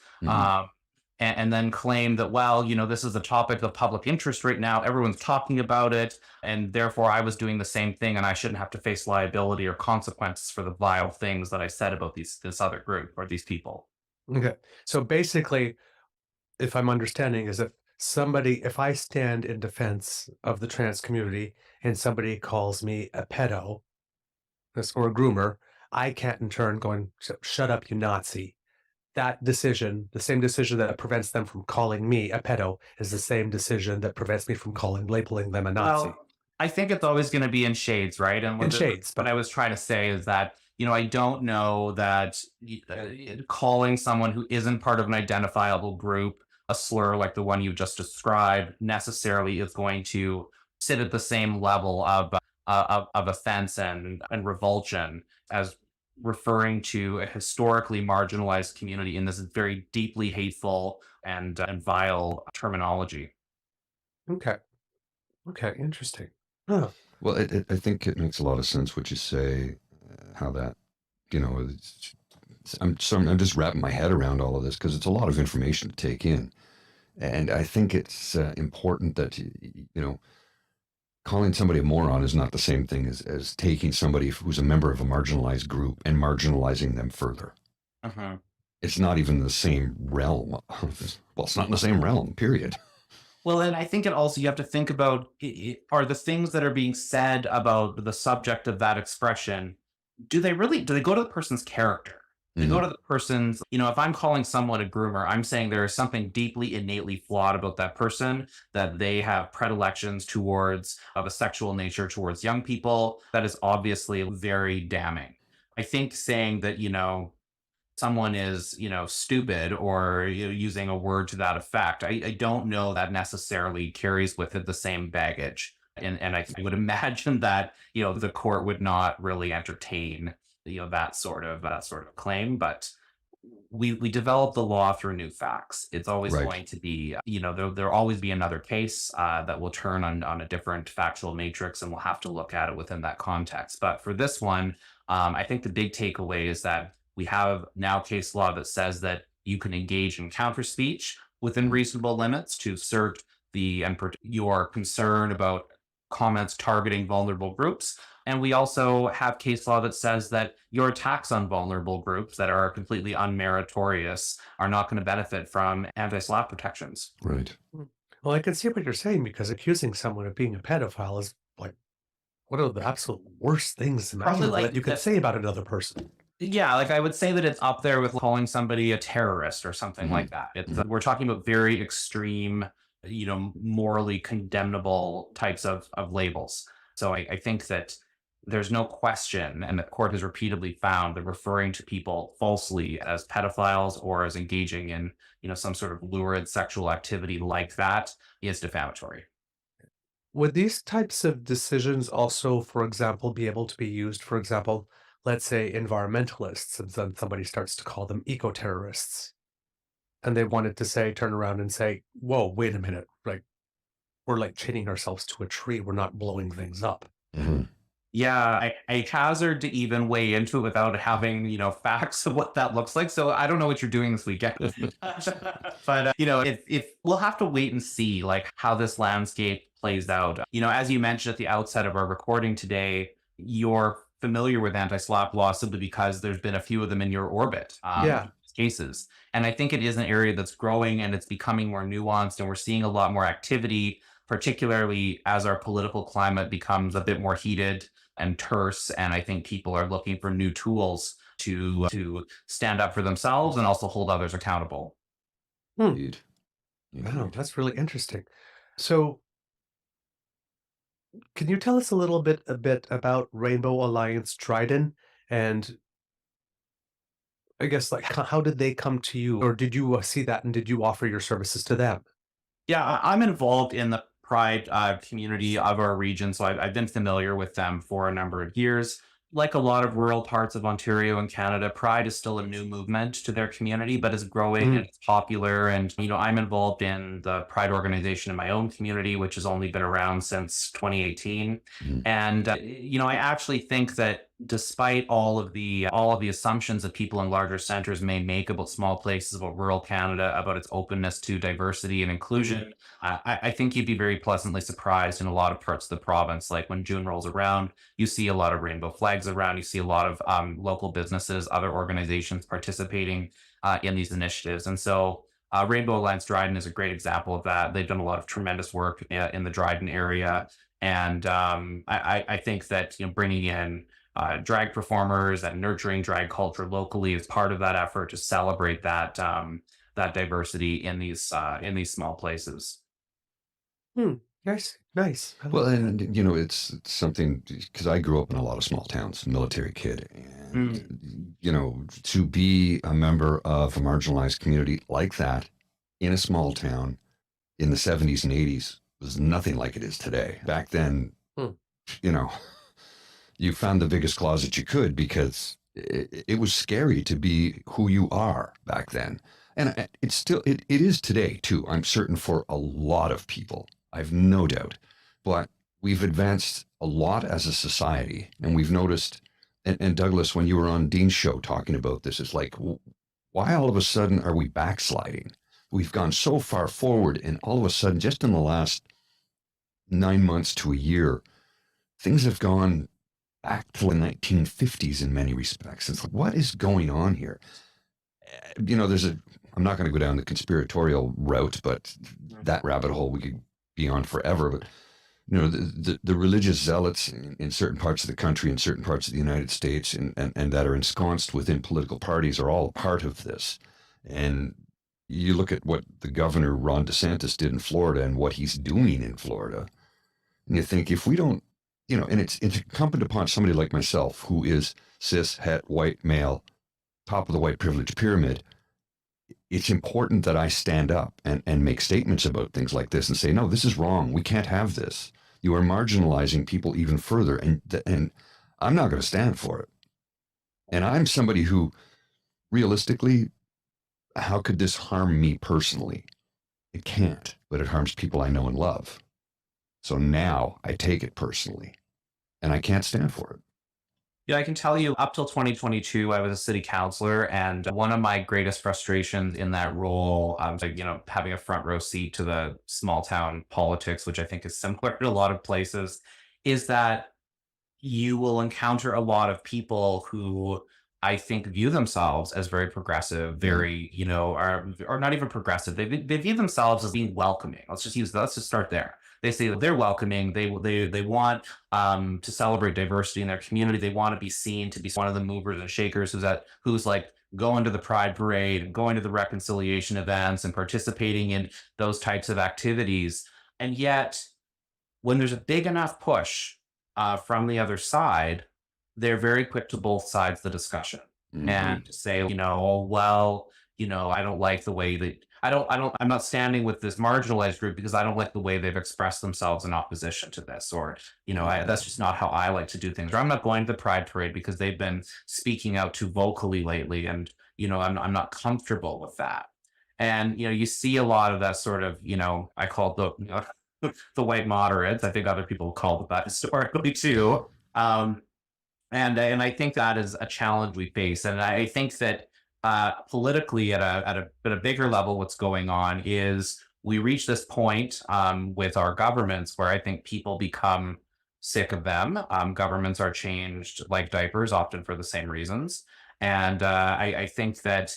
And then claim that, this is a topic of public interest right now. Everyone's talking about it. And therefore, I was doing the same thing and I shouldn't have to face liability or consequences for the vile things that I said about this other group or these people. Okay. So basically, if I'm understanding, is that if I stand in defense of the trans community and somebody calls me a pedo or a groomer, I can't in turn go, shut up, you Nazi. That decision, the same decision that prevents them from calling me a pedo, is the same decision that prevents me from labeling them a Nazi. Well, I think it's always going to be in shades, right? And what I was trying to say is that, I don't know that calling someone who isn't part of an identifiable group a slur like the one you just described necessarily is going to sit at the same level of offense and revulsion as referring to a historically marginalized community in this very deeply hateful and vile terminology. Okay, interesting. Huh. Well, I think it makes a lot of sense what you say, how that, I'm just wrapping my head around all of this because it's a lot of information to take in. And I think it's important that, calling somebody a moron is not the same thing as taking somebody who's a member of a marginalized group and marginalizing them further. it's not even the same realm. Well, it's not in the same realm, period. Well, and I think it also, you have to think about, are the things that are being said about the subject of that expression, do they go to the person's character? They go to the person's, if I'm calling someone a groomer, I'm saying there is something deeply, innately flawed about that person, that they have predilections towards of a sexual nature towards young people. That is obviously very damning. I think saying that, someone is, stupid, or using a word to that effect, I don't know that necessarily carries with it the same baggage. And I would imagine that, the court would not really entertain, that sort of claim. But we develop the law through new facts. It's always Right. going to be, there'll always be another case that will turn on a different factual matrix, and we'll have to look at it within that context. But for this one, I think the big takeaway is that we have now case law that says that you can engage in counter speech within reasonable limits to assert your concern about comments targeting vulnerable groups. And we also have case law that says that your attacks on vulnerable groups that are completely unmeritorious are not going to benefit from anti-SLAPP protections. Right. Well, I can see what you're saying, because accusing someone of being a pedophile is like one of the absolute worst things imaginable like that you could say about another person. Yeah, like I would say that it's up there with calling somebody a terrorist or something like that. We're talking about very extreme, morally condemnable types of labels. So I think that there's no question, and the court has repeatedly found that referring to people falsely as pedophiles or as engaging in, some sort of lurid sexual activity like that is defamatory. Would these types of decisions also, for example, be able to be used, for example, let's say environmentalists, and then somebody starts to call them eco-terrorists, and they wanted to turn around and say, whoa, wait a minute, like, we're like chaining ourselves to a tree, we're not blowing things up. Mm-hmm. Yeah, I hazard to even weigh into it without having, facts of what that looks like. So I don't know what you're doing this weekend. But, if we'll have to wait and see like how this landscape plays out. As you mentioned at the outset of our recording today, you're familiar with anti-SLAPP law simply because there's been a few of them in your orbit. Yeah. Cases. And I think it is an area that's growing, and it's becoming more nuanced, and we're seeing a lot more activity, particularly as our political climate becomes a bit more heated and terse. And I think people are looking for new tools to stand up for themselves and also hold others accountable. Indeed. Wow, that's really interesting. So can you tell us a bit about Rainbow Alliance Dryden, and I guess like how did they come to you, or did you see that and did you offer your services to them? Yeah, I'm involved in the Pride community of our region, so I've been familiar with them for a number of years. Like a lot of rural parts of Ontario and Canada, Pride is still a new movement to their community, but is growing and it's popular. And, I'm involved in the Pride organization in my own community, which has only been around since 2018. And, I actually think that despite all of the assumptions that people in larger centers may make about small places, about rural Canada, about its openness to diversity and inclusion, I think you'd be very pleasantly surprised in a lot of parts of the province. Like when June rolls around, you see a lot of rainbow flags around. You see a lot of local businesses, other organizations participating in these initiatives. And so Rainbow Alliance Dryden is a great example of that. They've done a lot of tremendous work in the Dryden area. And I think that bringing in drag performers and nurturing drag culture locally is part of that effort to celebrate that diversity in these small places. Nice. I Well, like that. and it's something, because I grew up in a lot of small towns, military kid, and to be a member of a marginalized community like that in a small town in the 70s and 80s was nothing like it is today. Back then, you found the biggest closet you could, because it was scary to be who you are back then. And it is today too, I'm certain, for a lot of people. I've no doubt. But we've advanced a lot as a society, and we've noticed, and Douglas, when you were on Dean's show talking about this, it's like, why all of a sudden are we backsliding? We've gone so far forward, and all of a sudden, just in the last 9 months to a year, things have gone back to the 1950s in many respects. It's like, what is going on here? you know, I'm not going to go down the conspiratorial route, but that rabbit hole we could be on forever. But, you know, the religious zealots in certain parts of the country, in certain parts of the United States, and that are ensconced within political parties are all a part of this. And you look at what the governor, Ron DeSantis, did in Florida and what he's doing in Florida, and you think, if we don't, you know, and it's incumbent upon somebody like myself, who is cis, het, white, male, top of the white privilege pyramid, it's important that I stand up and make statements about things like this and say, no, this is wrong. We can't have this. You are marginalizing people even further. And I'm not going to stand for it. And I'm somebody who, realistically, how could this harm me personally? It can't, but it harms people I know and love. So now I take it personally, and I can't stand for it. Yeah, I can tell you, up till 2022, I was a city councilor, and one of my greatest frustrations in that role, you know, having a front row seat to the small town politics, which I think is similar in a lot of places, is that you will encounter a lot of people who I think view themselves as very progressive, very, you know, are not even progressive. They view themselves as being welcoming. Let's just start there. They say that they're welcoming. They want to celebrate diversity in their community. They want to be seen to be one of the movers and shakers who's like going to the Pride Parade and going to the reconciliation events and participating in those types of activities. And yet, when there's a big enough push from the other side, they're very quick to both sides of the discussion and say, you know, well, you know, I don't like the way that I'm not standing with this marginalized group because I don't like the way they've expressed themselves in opposition to this, or, you know, that's just not how I like to do things. Or I'm not going to the Pride Parade because they've been speaking out too vocally lately, and, you know, I'm not comfortable with that. And, you know, you see a lot of that sort of, you know, I call it the white moderates. I think other people call it that historically too. And I think that is a challenge we face. And I think that politically at a bigger level, what's going on is we reach this point with our governments where I think people become sick of them. Governments are changed like diapers, often for the same reasons. And I think that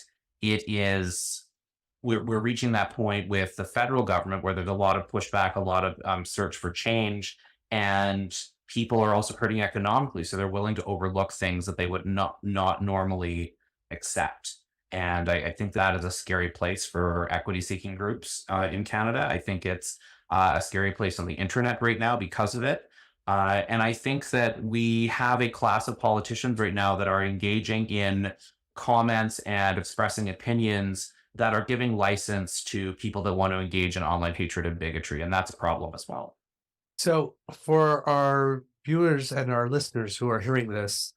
we're reaching that point with the federal government where there's a lot of pushback, a lot of search for change, and people are also hurting economically. So they're willing to overlook things that they would not normally accept. And I think that is a scary place for equity seeking groups in Canada. I think it's a scary place on the internet right now because of it. And I think that we have a class of politicians right now that are engaging in comments and expressing opinions that are giving license to people that want to engage in online hatred and bigotry. And that's a problem as well. So for our viewers and our listeners who are hearing this,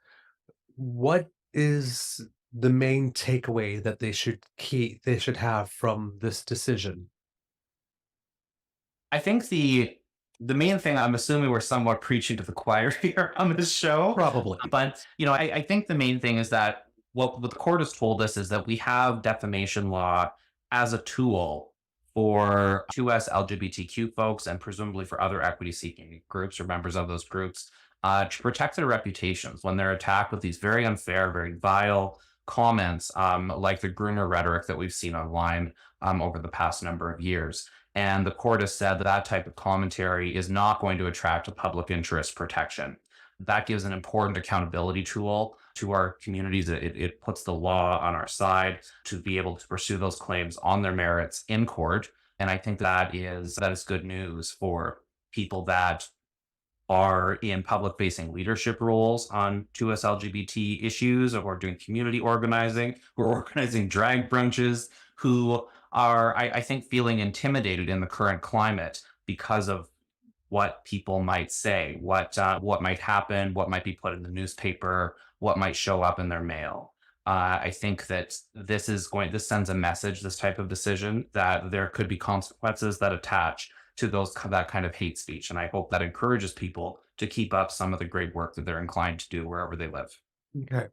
what is the main takeaway that they should have from this decision? I think the main thing, I'm assuming we're somewhat preaching to the choir here on this show. Probably. But, you know, I think the main thing is that what the court has told us is that we have defamation law as a tool for us LGBTQ folks and presumably for other equity-seeking groups or members of those groups to protect their reputations when they're attacked with these very unfair, very vile comments like the groomer rhetoric that we've seen online over the past number of years. And the court has said that that type of commentary is not going to attract a public interest protection. That gives an important accountability tool to our communities. It puts the law on our side to be able to pursue those claims on their merits in court. And I think that is good news for people that are in public-facing leadership roles on 2S LGBT issues, or doing community organizing, or organizing drag brunches, who are, I think, feeling intimidated in the current climate because of what people might say, what might happen, what might be put in the newspaper, what might show up in their mail. I think that this sends a message, this type of decision, that there could be consequences that attach to that kind of hate speech. And I hope that encourages people to keep up some of the great work that they're inclined to do wherever they live. Okay.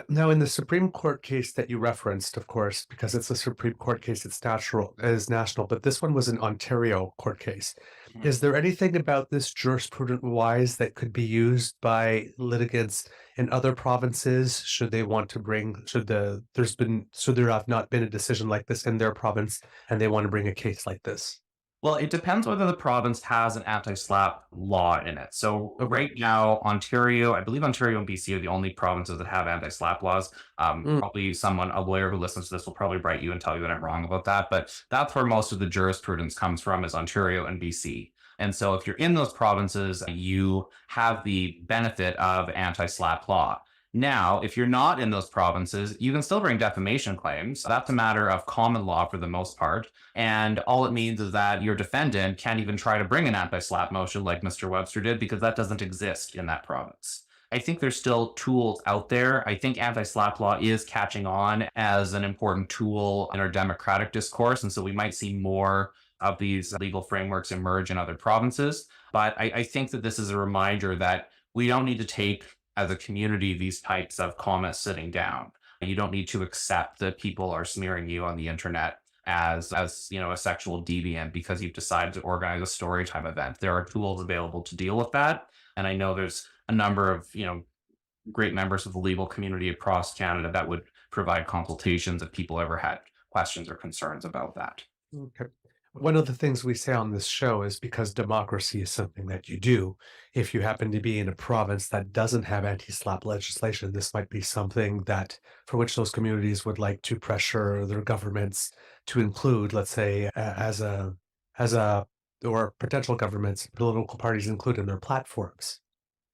Now, in the Supreme Court case that you referenced, of course, because it's a Supreme Court case, it's national, but this one was an Ontario court case. Is there anything about this jurisprudence-wise that could be used by litigants in other provinces? Should they want to bring, should there have not been a decision like this in their province and they want to bring a case like this? Well, it depends whether the province has an anti-SLAPP law in it. So Okay. right now, Ontario, I believe Ontario and BC are the only provinces that have anti-SLAPP laws. Probably a lawyer who listens to this will probably write you and tell you that I'm wrong about that. But that's where most of the jurisprudence comes from, is Ontario and BC. And so if you're in those provinces, you have the benefit of anti-SLAPP law. Now, if you're not in those provinces, you can still bring defamation claims. That's a matter of common law for the most part. And all it means is that your defendant can't even try to bring an anti-SLAPP motion like Mr. Webster did, because that doesn't exist in that province. I think there's still tools out there. I think anti-SLAPP law is catching on as an important tool in our democratic discourse. And so we might see more of these legal frameworks emerge in other provinces. But I think that this is a reminder that we don't need to take, as a community, these types of comments sitting down. You don't need to accept that people are smearing you on the internet as a sexual deviant because you've decided to organize a story time event. There are tools available to deal with that. And I know there's a number of, great members of the legal community across Canada that would provide consultations if people ever had questions or concerns about that. Okay. One of the things we say on this show is, because democracy is something that you do, if you happen to be in a province that doesn't have anti-SLAPP legislation, this might be something that for which those communities would like to pressure their governments to include, let's say, or potential governments, political parties include in their platforms.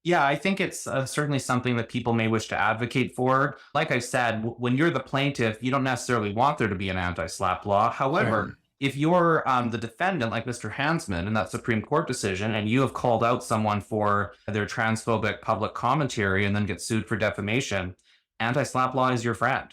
Yeah, I think it's certainly something that people may wish to advocate for. Like I said, when you're the plaintiff, you don't necessarily want there to be an anti-SLAPP law. However, if you're the defendant, like Mr. Hansman in that Supreme Court decision, and you have called out someone for their transphobic public commentary and then get sued for defamation, anti-SLAPP law is your friend.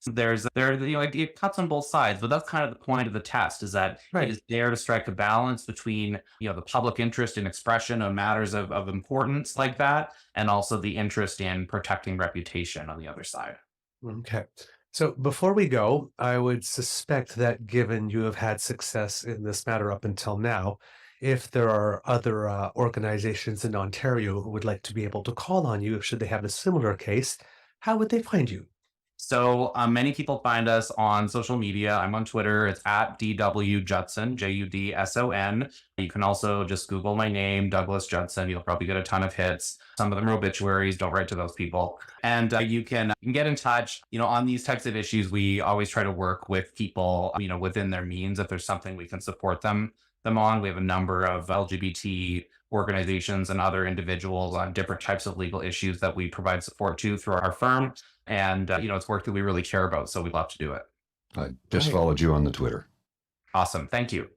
It cuts on both sides, but that's kind of the point of the test, is that Right. it is there to strike a balance between the public interest in expression on matters of importance like that, and also the interest in protecting reputation on the other side. Okay. So before we go, I would suspect that given you have had success in this matter up until now, if there are other organizations in Ontario who would like to be able to call on you should they have a similar case, how would they find you? So many people find us on social media. I'm on Twitter. It's at DW Judson, Judson. You can also just Google my name, Douglas Judson. You'll probably get a ton of hits. Some of them are obituaries. Don't write to those people. And you can get in touch. On these types of issues, we always try to work with people, within their means. If there's something we can support them on, we have a number of LGBT organizations and other individuals on different types of legal issues that we provide support to through our firm. And, it's work that we really care about, so we'd love to do it. I just followed you on the Twitter. Awesome. Thank you.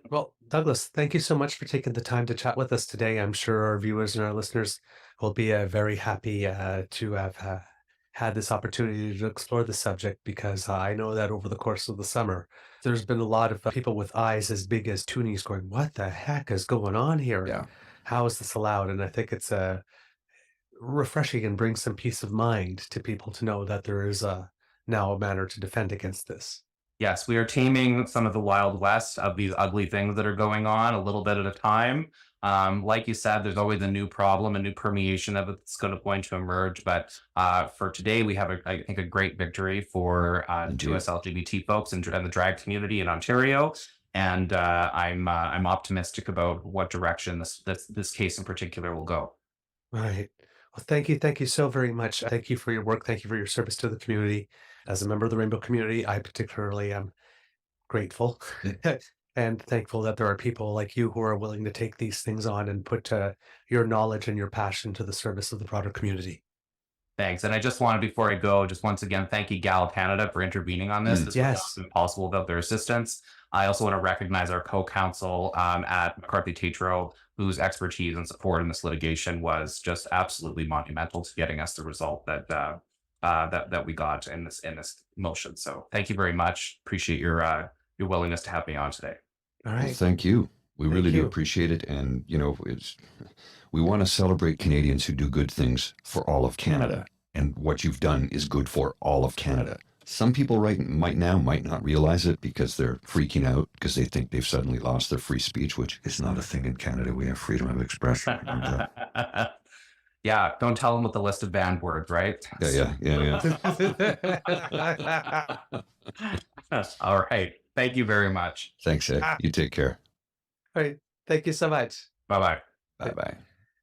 Well, Douglas, thank you so much for taking the time to chat with us today. I'm sure our viewers and our listeners will be very happy to have had this opportunity to explore the subject, because I know that over the course of the summer, there's been a lot of people with eyes as big as toonies going, what the heck is going on here? Yeah. How is this allowed? And I think it's refreshing and brings some peace of mind to people to know that there is now a manner to defend against this. Yes, we are taming some of the Wild West of these ugly things that are going on a little bit at a time. Like you said, there's always a new problem, a new permeation of it that's going to emerge. But for today, we have, I think, a great victory for US LGBT folks and the drag community in Ontario. And I'm optimistic about what direction this case in particular will go. Right. Well, thank you so very much. Thank you for your work. Thank you for your service to the community. As a member of the Rainbow community, I particularly am grateful and thankful that there are people like you who are willing to take these things on and put your knowledge and your passion to the service of the broader community. Thanks. And I just wanted, before I go, just once again, thank you, Gal Canada, for intervening on this. This Yes. would not have been possible without their assistance. I also want to recognize our co-counsel at McCarthy Tatro, whose expertise and support in this litigation was just absolutely monumental to getting us the result that we got in this motion. So thank you very much. Appreciate your willingness to have me on today. All Well, right. thank you. We Thank really do you. appreciate it. And, we want to celebrate Canadians who do good things for all of Canada. And what you've done is good for all of Canada. Some people might not realize it because they're freaking out because they think they've suddenly lost their free speech, which is not a thing in Canada. We have freedom of expression. Yeah, don't tell them with the list of banned words, right? Yeah. All right. Thank you very much. Thanks, Ed. You take care. All right. Thank you so much. Bye-bye. Bye-bye.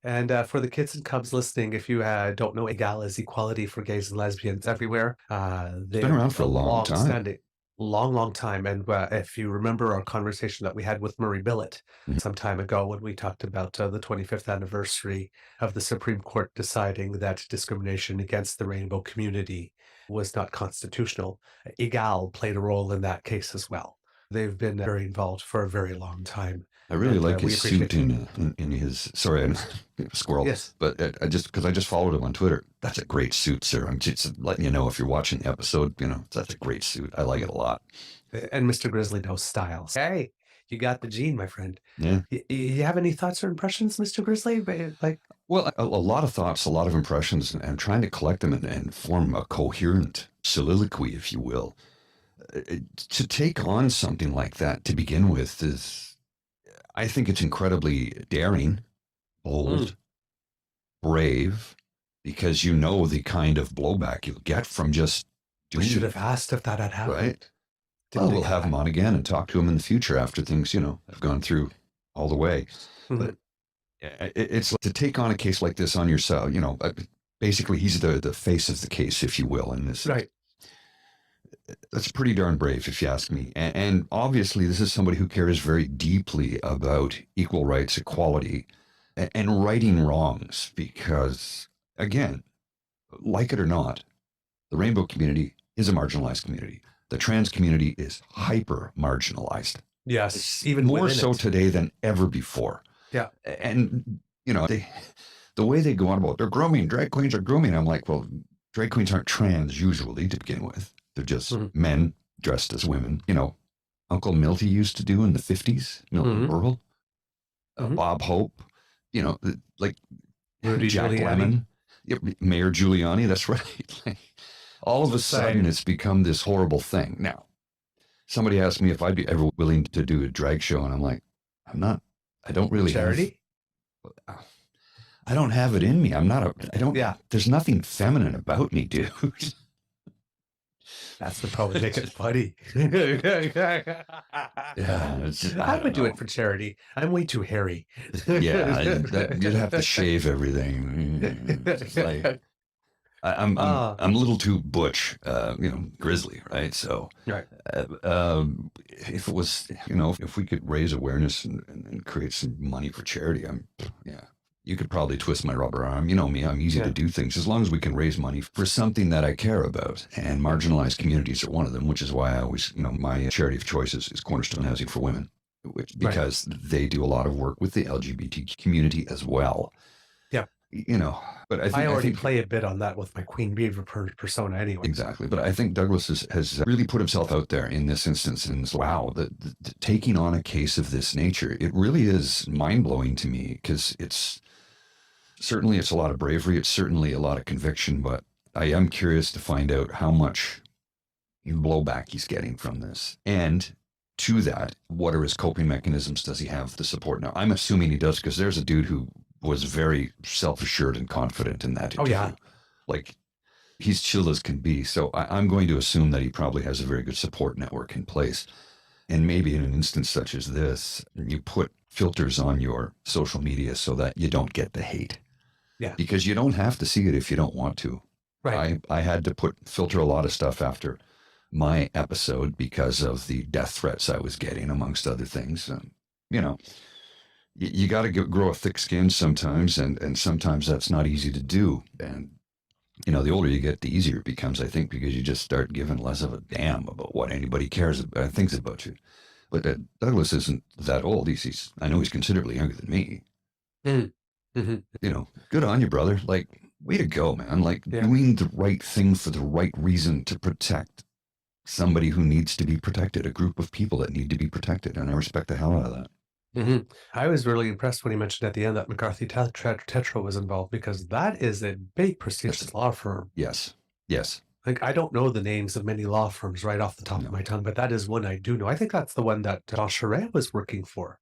And for the kids and cubs listening, if you don't know, EGAL is equality for gays and lesbians everywhere. They've been around for a long time. Standing, long time. And if you remember our conversation that we had with Murray Billett some time ago when we talked about the 25th anniversary of the Supreme Court deciding that discrimination against the rainbow community was not constitutional, EGAL played a role in that case as well. They've been very involved for a very long time. I really And, like we his appreciate suit in his. Sorry, I'm squirrel. Yes. But I just followed him on Twitter. That's a great suit, sir. I'm just letting you know if you're watching the episode. That's a great suit. I like it a lot. And Mr. Grizzly knows styles. Hey, you got the gene, my friend. Yeah. You have any thoughts or impressions, Mr. Grizzly? Like, Well, a lot of thoughts, a lot of impressions, and trying to collect them and form a coherent soliloquy, if you will. To take on something like that to begin with is, I think it's incredibly daring, bold, brave, because you know the kind of blowback you'll get from just we doing should it. have asked if that had happened. Right. Didn't Well, we'll think have of him on again and talk to him in the future after things, have gone through all the way. that. But it's to take on a case like this on yourself, basically he's the face of the case, if you will, in this. Right. That's pretty darn brave, if you ask me. And obviously, this is somebody who cares very deeply about equal rights, equality, and righting wrongs. Because, again, like it or not, the rainbow community is a marginalized community. The trans community is hyper marginalized. Yes. Even more within so it. today than ever before. Yeah. And, the way they go on about they're grooming, drag queens are grooming. I'm like, well, drag queens aren't trans usually to begin with. They're just men dressed as women. Uncle Milty used to do in the 50s, Milton Berle, Bob Hope, like Rudy Jack Giuliani. Lemmon, Mayor Giuliani. That's right. All of a sudden, it's become this horrible thing. Now, somebody asked me if I'd be ever willing to do a drag show, and I'm like, I'm not. I don't really Charity? I don't have it in me. There's nothing feminine about me, dude. That's the problem. Make it funny. I would do it for charity. I'm way too hairy. Yeah, you'd have to shave everything. It's like, I'm a little too butch, grizzly, right? So, Right. if it was, if we could raise awareness and create some money for charity, you could probably twist my rubber arm. You know me, I'm easy to do things as long as we can raise money for something that I care about. And marginalized communities are one of them, which is why I always, my charity of choice is Cornerstone Housing for Women, because they do a lot of work with the LGBT community as well. Yeah. But I already play a bit on that with my Queen Beaver persona anyway. Exactly. But I think Douglas has really put himself out there in this instance. And wow, the taking on a case of this nature, it really is mind-blowing to me, because it's a lot of bravery. It's certainly a lot of conviction, but I am curious to find out how much blowback he's getting from this. And to that, what are his coping mechanisms? Does he have the support? Now, I'm assuming he does, because there's a dude who was very self-assured and confident in that interview. Oh, yeah. Like, he's chill as can be. So I'm going to assume that he probably has a very good support network in place. And maybe in an instance such as this, you put filters on your social media so that you don't get the hate. Yeah. Because you don't have to see it if you don't want to. Right. I had to filter a lot of stuff after my episode because of the death threats I was getting, amongst other things. You got to grow a thick skin sometimes, and sometimes that's not easy to do. And, the older you get, the easier it becomes, I think, because you just start giving less of a damn about what anybody cares about, thinks about you. But Douglas isn't that old. I know he's considerably younger than me. Good on you, brother. Like, way to go, man. Like, doing the right thing for the right reason to protect somebody who needs to be protected, a group of people that need to be protected. And I respect the hell out of that. I was really impressed when he mentioned at the end that McCarthy Tetra was involved, because that is a big prestigious law firm. Yes. Like, I don't know the names of many law firms right off the top of my tongue, but that is one I do know. I think that's the one that Josh Charest was working for.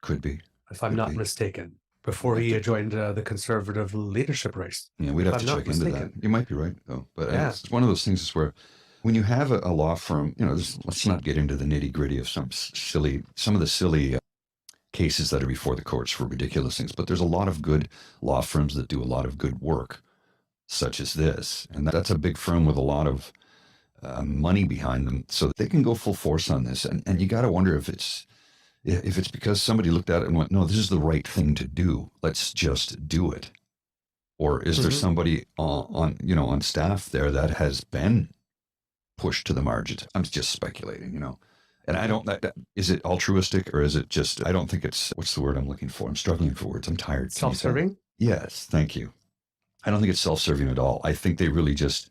Could be. If I'm not mistaken. before he joined the conservative leadership race. Yeah, we'd if have to I'm not check into that. mistaken. You might be right, though. But Yeah. it's one of those things is where when you have a law firm, let's not get into the nitty gritty of some of the silly cases that are before the courts for ridiculous things. But there's a lot of good law firms that do a lot of good work, such as this. And that's a big firm with a lot of money behind them, so they can go full force on this. And you got to wonder if it's because somebody looked at it and went, no, this is the right thing to do. Let's just do it. Or is there somebody on staff there that has been pushed to the margins? I'm just speculating, And I don't, is it altruistic or is it just, I don't think it's, what's the word I'm looking for? I'm struggling for words. I'm tired. Self-serving? Yes, thank you. I don't think it's self-serving at all. I think they really just,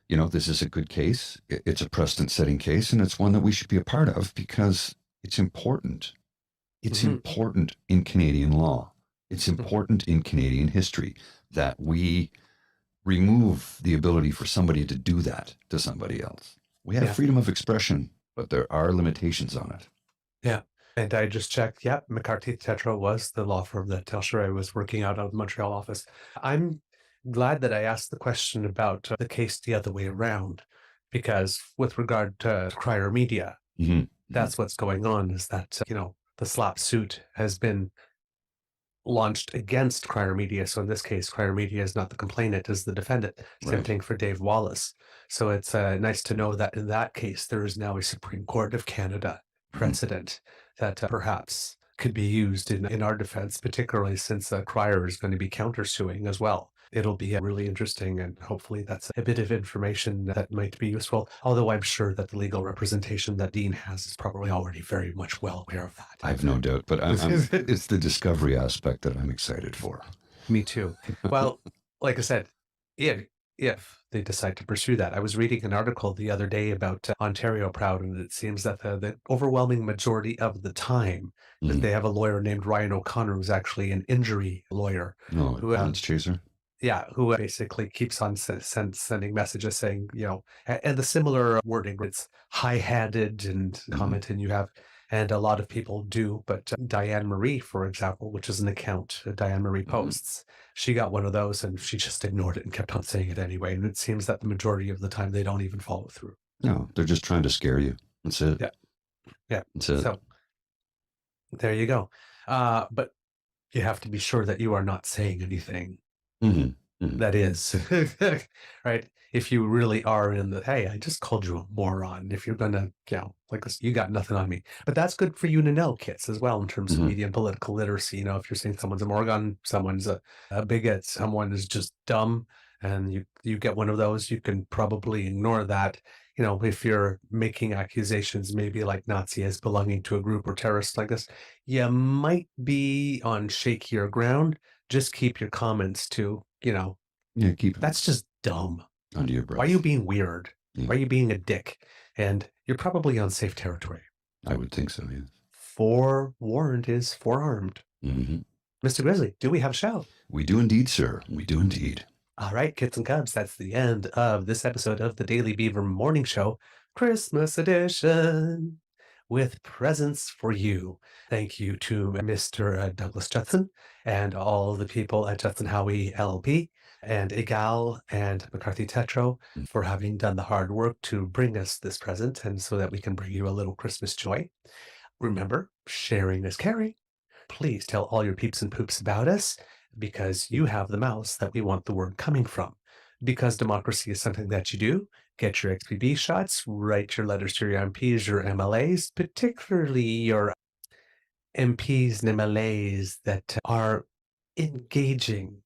this is a good case. It's a precedent-setting case, and it's one that we should be a part of because it's important. It's important in Canadian law. It's important in Canadian history that we remove the ability for somebody to do that to somebody else. We have freedom of expression, but there are limitations on it. Yeah. And I just checked. Yeah, McCarthy Tetra was the law firm that Telshire was working out of the Montreal office. I'm glad that I asked the question about the case the other way around, because with regard to Crier Media, that's what's going on is that, the SLAPP suit has been launched against Crier Media. So in this case, Crier Media is not the complainant, is the defendant. Same thing for Dave Wallace. So it's nice to know that in that case, there is now a Supreme Court of Canada precedent that perhaps could be used in our defense, particularly since Crier is going to be countersuing as well. It'll be really interesting, and hopefully that's a bit of information that might be useful, although I'm sure that the legal representation that Dean has is probably already very much well aware of that. I have no doubt, but it's the discovery aspect that I'm excited for. Me too. Well, like I said, if they decide to pursue that. I was reading an article the other day about Ontario Proud, and it seems that the overwhelming majority of the time that they have a lawyer named Ryan O'Connor, who's actually an injury lawyer. No, violence chaser. Yeah, who basically keeps on sending messages saying, and the similar wording, it's high-handed and commenting you have, and a lot of people do, but Diane Marie, for example, which is an account, Diane Marie posts, she got one of those and she just ignored it and kept on saying it anyway. And it seems that the majority of the time they don't even follow through. No, they're just trying to scare you. That's it. Yeah. That's it. So there you go. But you have to be sure that you are not saying anything. That is right. If you really are in the, hey, I just called you a moron. If you're gonna, like this, you got nothing on me. But that's good for you to know, Kits, as well, in terms of media and political literacy. If you're saying someone's a Morgan, someone's a bigot, someone is just dumb, and you get one of those, you can probably ignore that. If you're making accusations, maybe like Nazi as belonging to a group or terrorist like this, you might be on shakier ground. Just keep your comments to, keep it. That's just dumb. Under your breath. Why are you being weird? Why are you being a dick? And you're probably on safe territory. I would think so, yeah. Forewarned is forearmed. Mr. Grizzly, do we have a show? We do indeed, sir. We do indeed. All right, Kits and Cubs, that's the end of this episode of the Daily Beaver Morning Show, Christmas edition, with presents for you. Thank you to Mr. Douglas Judson and all the people at Judson Howie LLP and Egal and McCarthy Tetro for having done the hard work to bring us this present, and so that we can bring you a little Christmas joy. Remember, sharing is caring. Please tell all your peeps and poops about us, because you have the mouths that we want the word coming from. Because democracy is something that you do. Get your XBB shots, write your letters to your MPs, your MLAs, particularly your MPs and MLAs that are engaging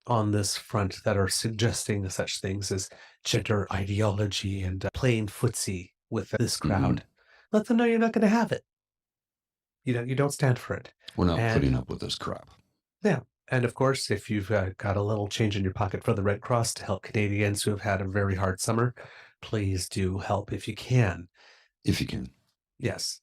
on this front, that are suggesting such things as gender ideology and playing footsie with this crowd. Let them know you're not going to have it. You don't stand for it. We're not putting up with this crap. Yeah. And of course, if you've got a little change in your pocket for the Red Cross to help Canadians who have had a very hard summer, please do help if you can. If you can. Yes.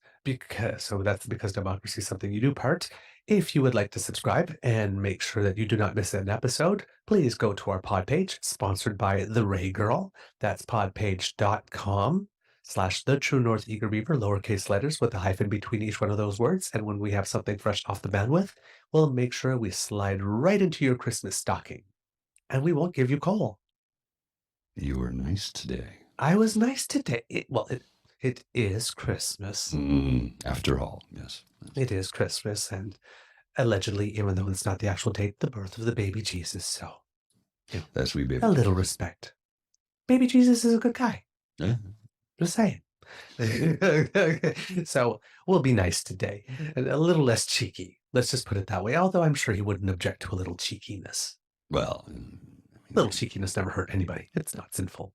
So that's because democracy is something you do part. If you would like to subscribe and make sure that you do not miss an episode, please go to our pod page, sponsored by The Ray Girl. That's podpage.com. /the True North Eager Beaver, lowercase letters with a hyphen between each one of those words. And when we have something fresh off the bandwidth, we'll make sure we slide right into your Christmas stocking. And we won't give you coal. You were nice today. I was nice today. It is Christmas. After all, yes. It is Christmas, and allegedly, even though it's not the actual date, the birth of the baby Jesus. So, That's sweet baby. a little respect. Baby Jesus is a good guy. Yeah. Just saying. So we'll be nice today, and a little less cheeky. Let's just put it that way. Although I'm sure he wouldn't object to a little cheekiness. Well, Little cheekiness never hurt anybody. It's not sinful.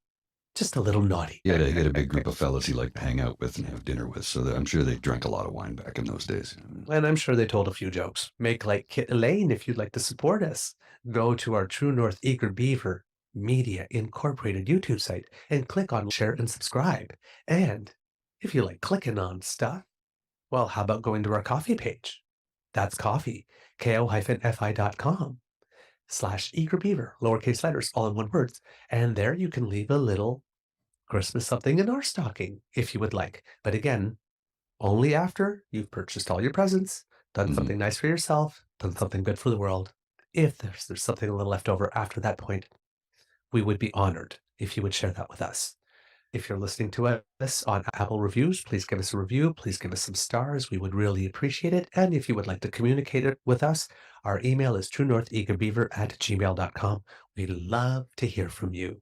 Just a little naughty. he had a big group of fellas he liked to hang out with and have dinner with, so I'm sure they drank a lot of wine back in those days. And I'm sure they told a few jokes. Make like Kit Elaine if you'd like to support us. Go to our True North Eager Beaver Media Incorporated YouTube site and click on share and subscribe. And if you like clicking on stuff, well, how about going to our coffee page? That's coffee, ko-fi.com/eagerbeaver, lowercase letters, all in one word. And there you can leave a little Christmas something in our stocking if you would like. But again, only after you've purchased all your presents, done something nice for yourself, done something good for the world. If there's something a little left over after that point, we would be honored if you would share that with us. If you're listening to us on Apple Reviews, please give us a review. Please give us some stars. We would really appreciate it. And if you would like to communicate it with us, our email is truenortheagerbeaver@gmail.com. We'd love to hear from you.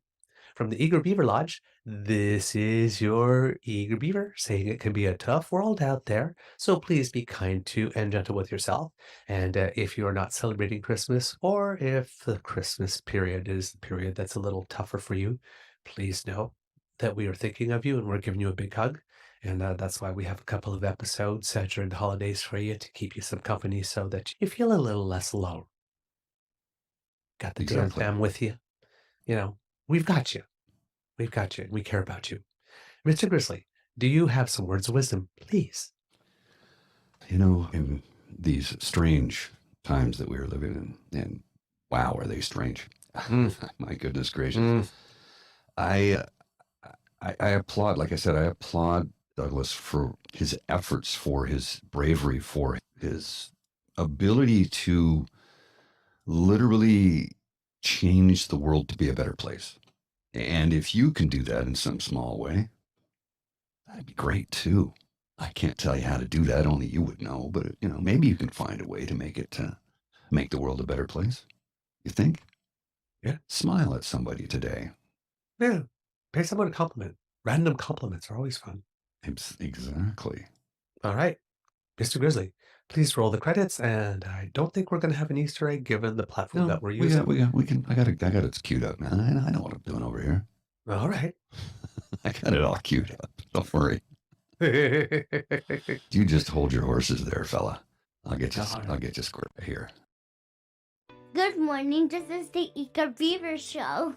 From the Eager Beaver Lodge, this is your Eager Beaver saying it can be a tough world out there. So please be kind to and gentle with yourself. And if you are not celebrating Christmas, or if the Christmas period is the period that's a little tougher for you, please know that we are thinking of you and we're giving you a big hug. And that's why we have a couple of episodes during the holidays for you to keep you some company so that you feel a little less alone. Got the damn Exactly. fam with you. We've got you. We've got you. We care about you. Mr. Grizzly, do you have some words of wisdom, please? In these strange times that we are living in, and wow, are they strange? My goodness gracious. I applaud, like I said, I applaud Douglas for his efforts, for his bravery, for his ability to literally change the world to be a better place. And if you can do that in some small way, that'd be great too. I can't tell you how to do that. Only you would know. But, maybe you can find a way to make the world a better place. You think? Yeah. Smile at somebody today. Yeah. Pay someone a compliment. Random compliments are always fun. Exactly. All right. Mr. Grizzly, please roll the credits. And I don't think we're going to have an Easter egg given the platform that we're using. I got it queued up, man. I know what I'm doing over here. All right. I got it all queued up. Don't worry. You just hold your horses there, fella. I'll get you squared here. Good morning, this is the Eager Beaver Show.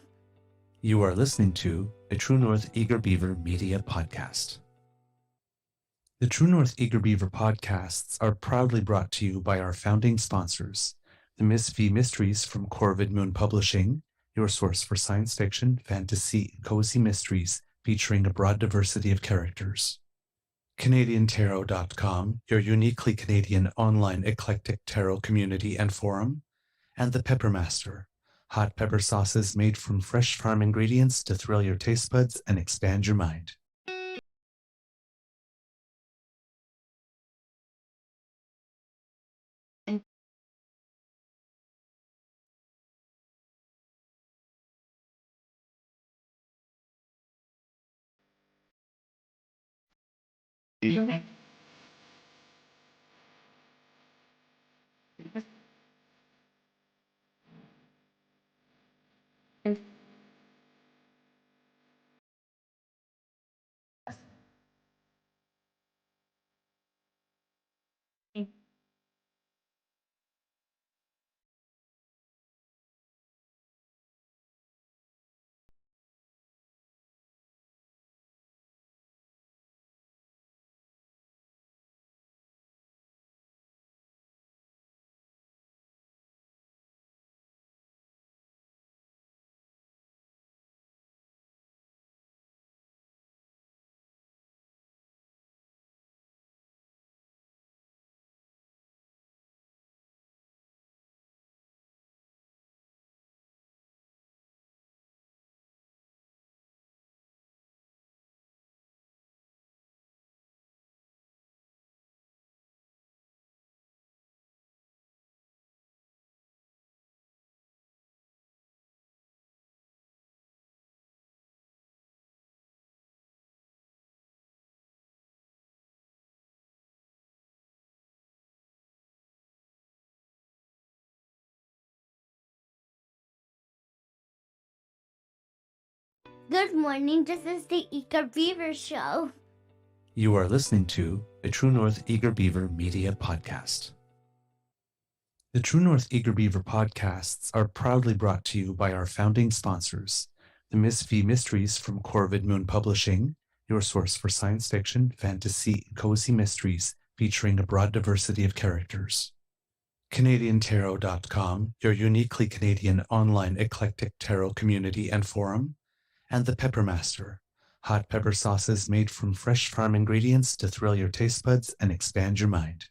You are listening to a True North Eager Beaver Media Podcast. The True North Eager Beaver podcasts are proudly brought to you by our founding sponsors, the Miss V Mysteries from Corvid Moon Publishing, your source for science fiction, fantasy, and cozy mysteries featuring a broad diversity of characters. CanadianTarot.com, your uniquely Canadian online eclectic tarot community and forum, and the Peppermaster, hot pepper sauces made from fresh farm ingredients to thrill your taste buds and expand your mind. Good morning, this is the Eager Beaver Show. You are listening to the True North Eager Beaver Media Podcast. The True North Eager Beaver podcasts are proudly brought to you by our founding sponsors, the Miss V Mysteries from Corvid Moon Publishing, your source for science fiction, fantasy, and cozy mysteries featuring a broad diversity of characters. CanadianTarot.com, your uniquely Canadian online eclectic tarot community and forum, and the Peppermaster, hot pepper sauces made from fresh farm ingredients to thrill your taste buds and expand your mind.